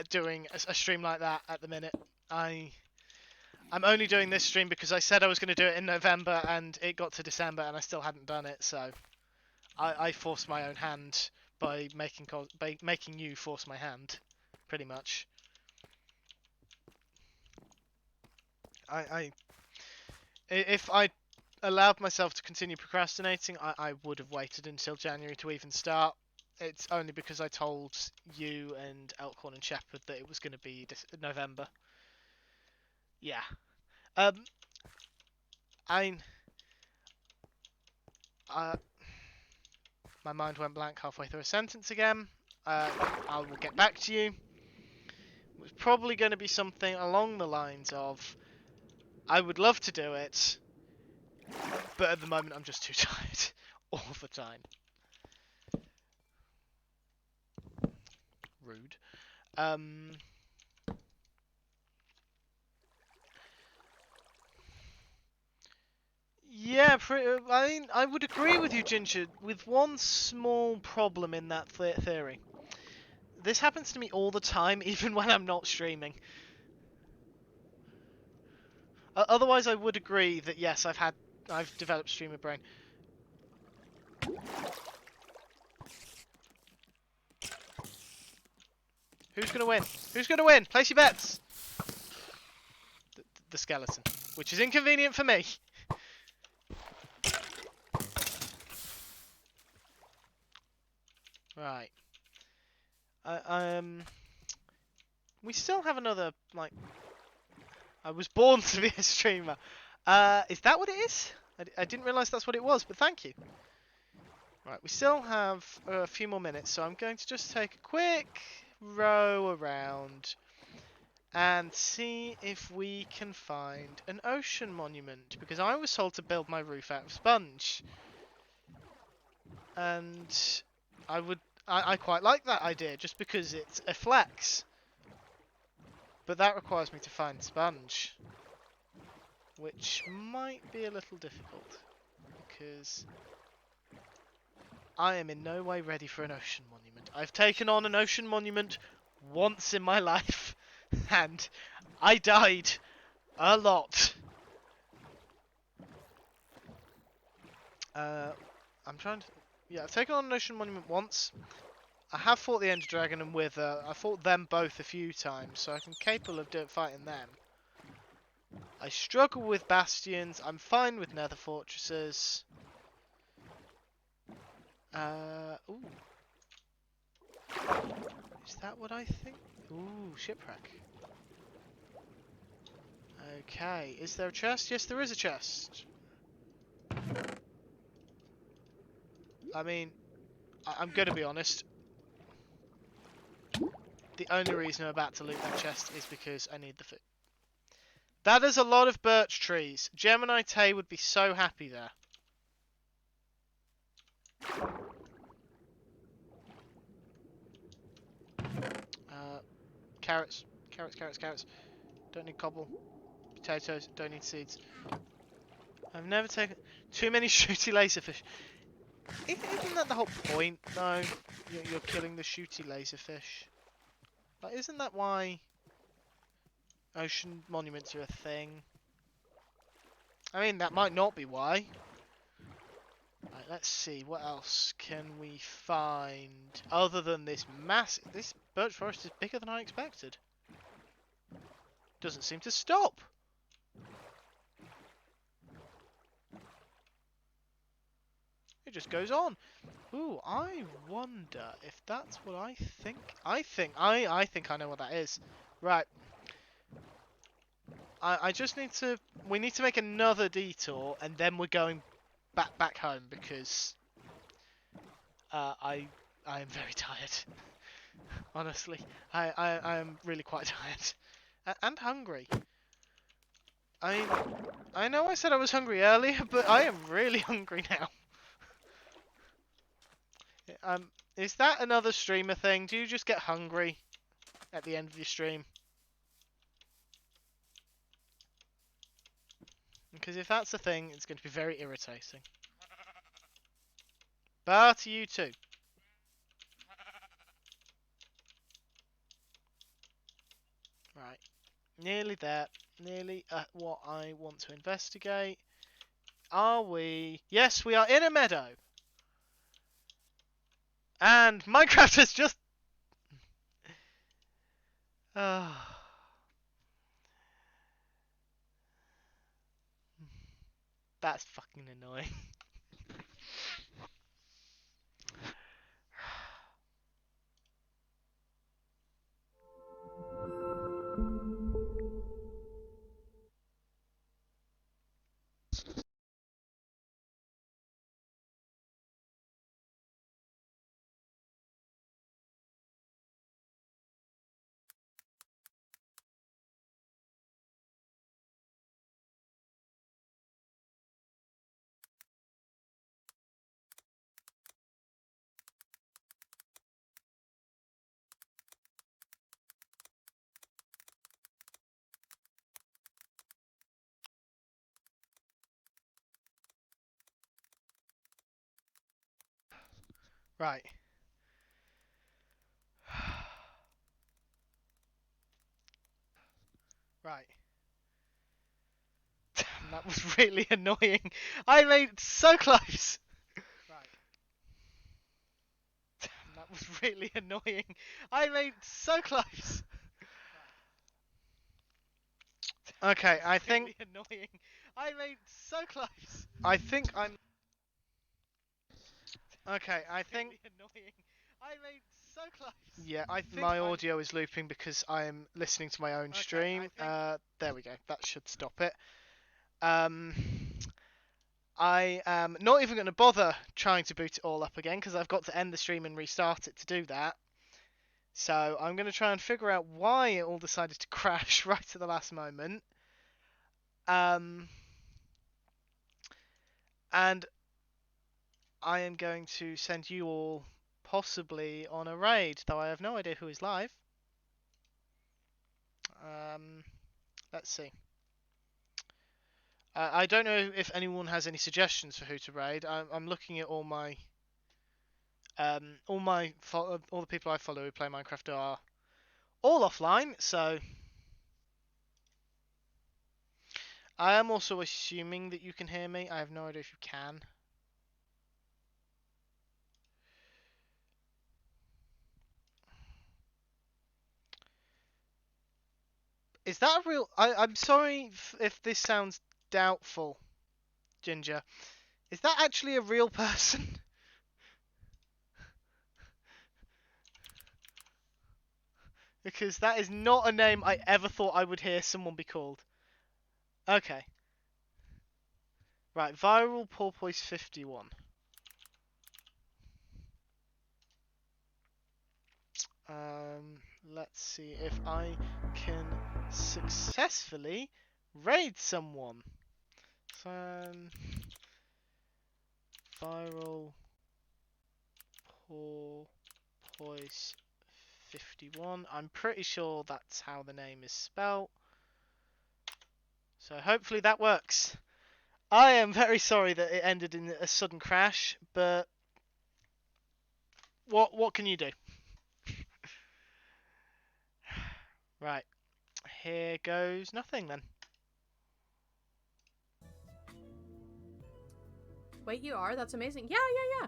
doing a stream like that at the minute. I'm only doing this stream because I said I was going to do it in November, and it got to December and I still hadn't done it, so I forced my own hand by making you force my hand, pretty much. If I allowed myself to continue procrastinating, I would have waited until January to even start. It's only because I told you and Elkhorn and Shepherd that it was going to be November. Yeah. I my mind went blank halfway through a sentence again. I will get back to you. It was probably going to be something along the lines of, I would love to do it, but at the moment I'm just too tired all the time. Rude. Yeah, I mean, I would agree with you, Ginger, with one small problem in that theory. This happens to me all the time, even when I'm not streaming. Otherwise, I would agree that yes, I've developed streamer brain. Who's gonna win? Who's gonna win? Place your bets. The skeleton, which is inconvenient for me. Right. We still have another, like, I was born to be a streamer. Is that what it is? I didn't realise that's what it was, but thank you. Right, we still have a few more minutes, so I'm going to just take a quick row around and see if we can find an ocean monument, because I was told to build my roof out of sponge. And I quite like that idea, just because it's a flex. But that requires me to find sponge, which might be a little difficult, because I am in no way ready for an ocean monument. I've taken on an ocean monument once in my life, and I died a lot. I'm trying to... Yeah, I've taken on an ocean monument once. I have fought the Ender Dragon and Wither. I fought them both a few times, so I'm capable of fighting them. I struggle with bastions. I'm fine with nether fortresses. Ooh. Is that what I think? Ooh, shipwreck. Okay, is there a chest? Yes, there is a chest. I mean, I'm gonna be honest. The only reason I'm about to loot that chest is because I need the food. That is a lot of birch trees. Gemini Tay would be so happy there. Carrots. Carrots, carrots, carrots. Don't need cobble. Potatoes. Don't need seeds. I've never taken... Too many shooty laserfish. Isn't that the whole point, though? You're killing the shooty laserfish. Like, isn't that why ocean monuments are a thing? I mean, that might not be why. Right, let's see, what else can we find other than this massive... This birch forest is bigger than I expected. Doesn't seem to stop. It just goes on. Ooh, I wonder if that's what I think. I think I know what that is. Right. I just need to... We need to make another detour, and then we're going back home, because I am very tired. Honestly, I am really quite tired and hungry. I know I said I was hungry earlier, but I am really hungry now. Is that another streamer thing? Do you just get hungry at the end of your stream? Because if that's the thing, it's going to be very irritating. Bar to you too. Right. Nearly there. Nearly at what I want to investigate. Are we? Yes, we are in a meadow. And Minecraft has just... That's fucking annoying. Right. Right. Damn, that was really annoying. I made it so close. Right. Damn, that was really annoying. I made it so close. Okay, I think... Really annoying. I made it so close. I think I'm... Okay, I think... Really annoying. I made it so close. Yeah, I think my audio is looping because I am listening to my own stream. There we go. That should stop it. I am not even going to bother trying to boot it all up again because I've got to end the stream and restart it to do that. So I'm going to try and figure out why it all decided to crash right at the last moment. And I am going to send you all possibly on a raid, though I have no idea who is live. Let's see. I don't know if anyone has any suggestions for who to raid. I'm looking at all the people I follow who play Minecraft are all offline. So I am also assuming that you can hear me. I have no idea if you can. Is that a real? I'm sorry if this sounds doubtful, Ginger. Is that actually a real person? Because that is not a name I ever thought I would hear someone be called. Okay. Right, viral porpoise 51. Let's see if I can successfully raid someone. Viral porpoise 51. I'm pretty sure that's how the name is spelt. So hopefully that works. I am very sorry that it ended in a sudden crash, but what can you do? Right, here goes nothing then. Wait, you are? That's amazing. Yeah, yeah, yeah.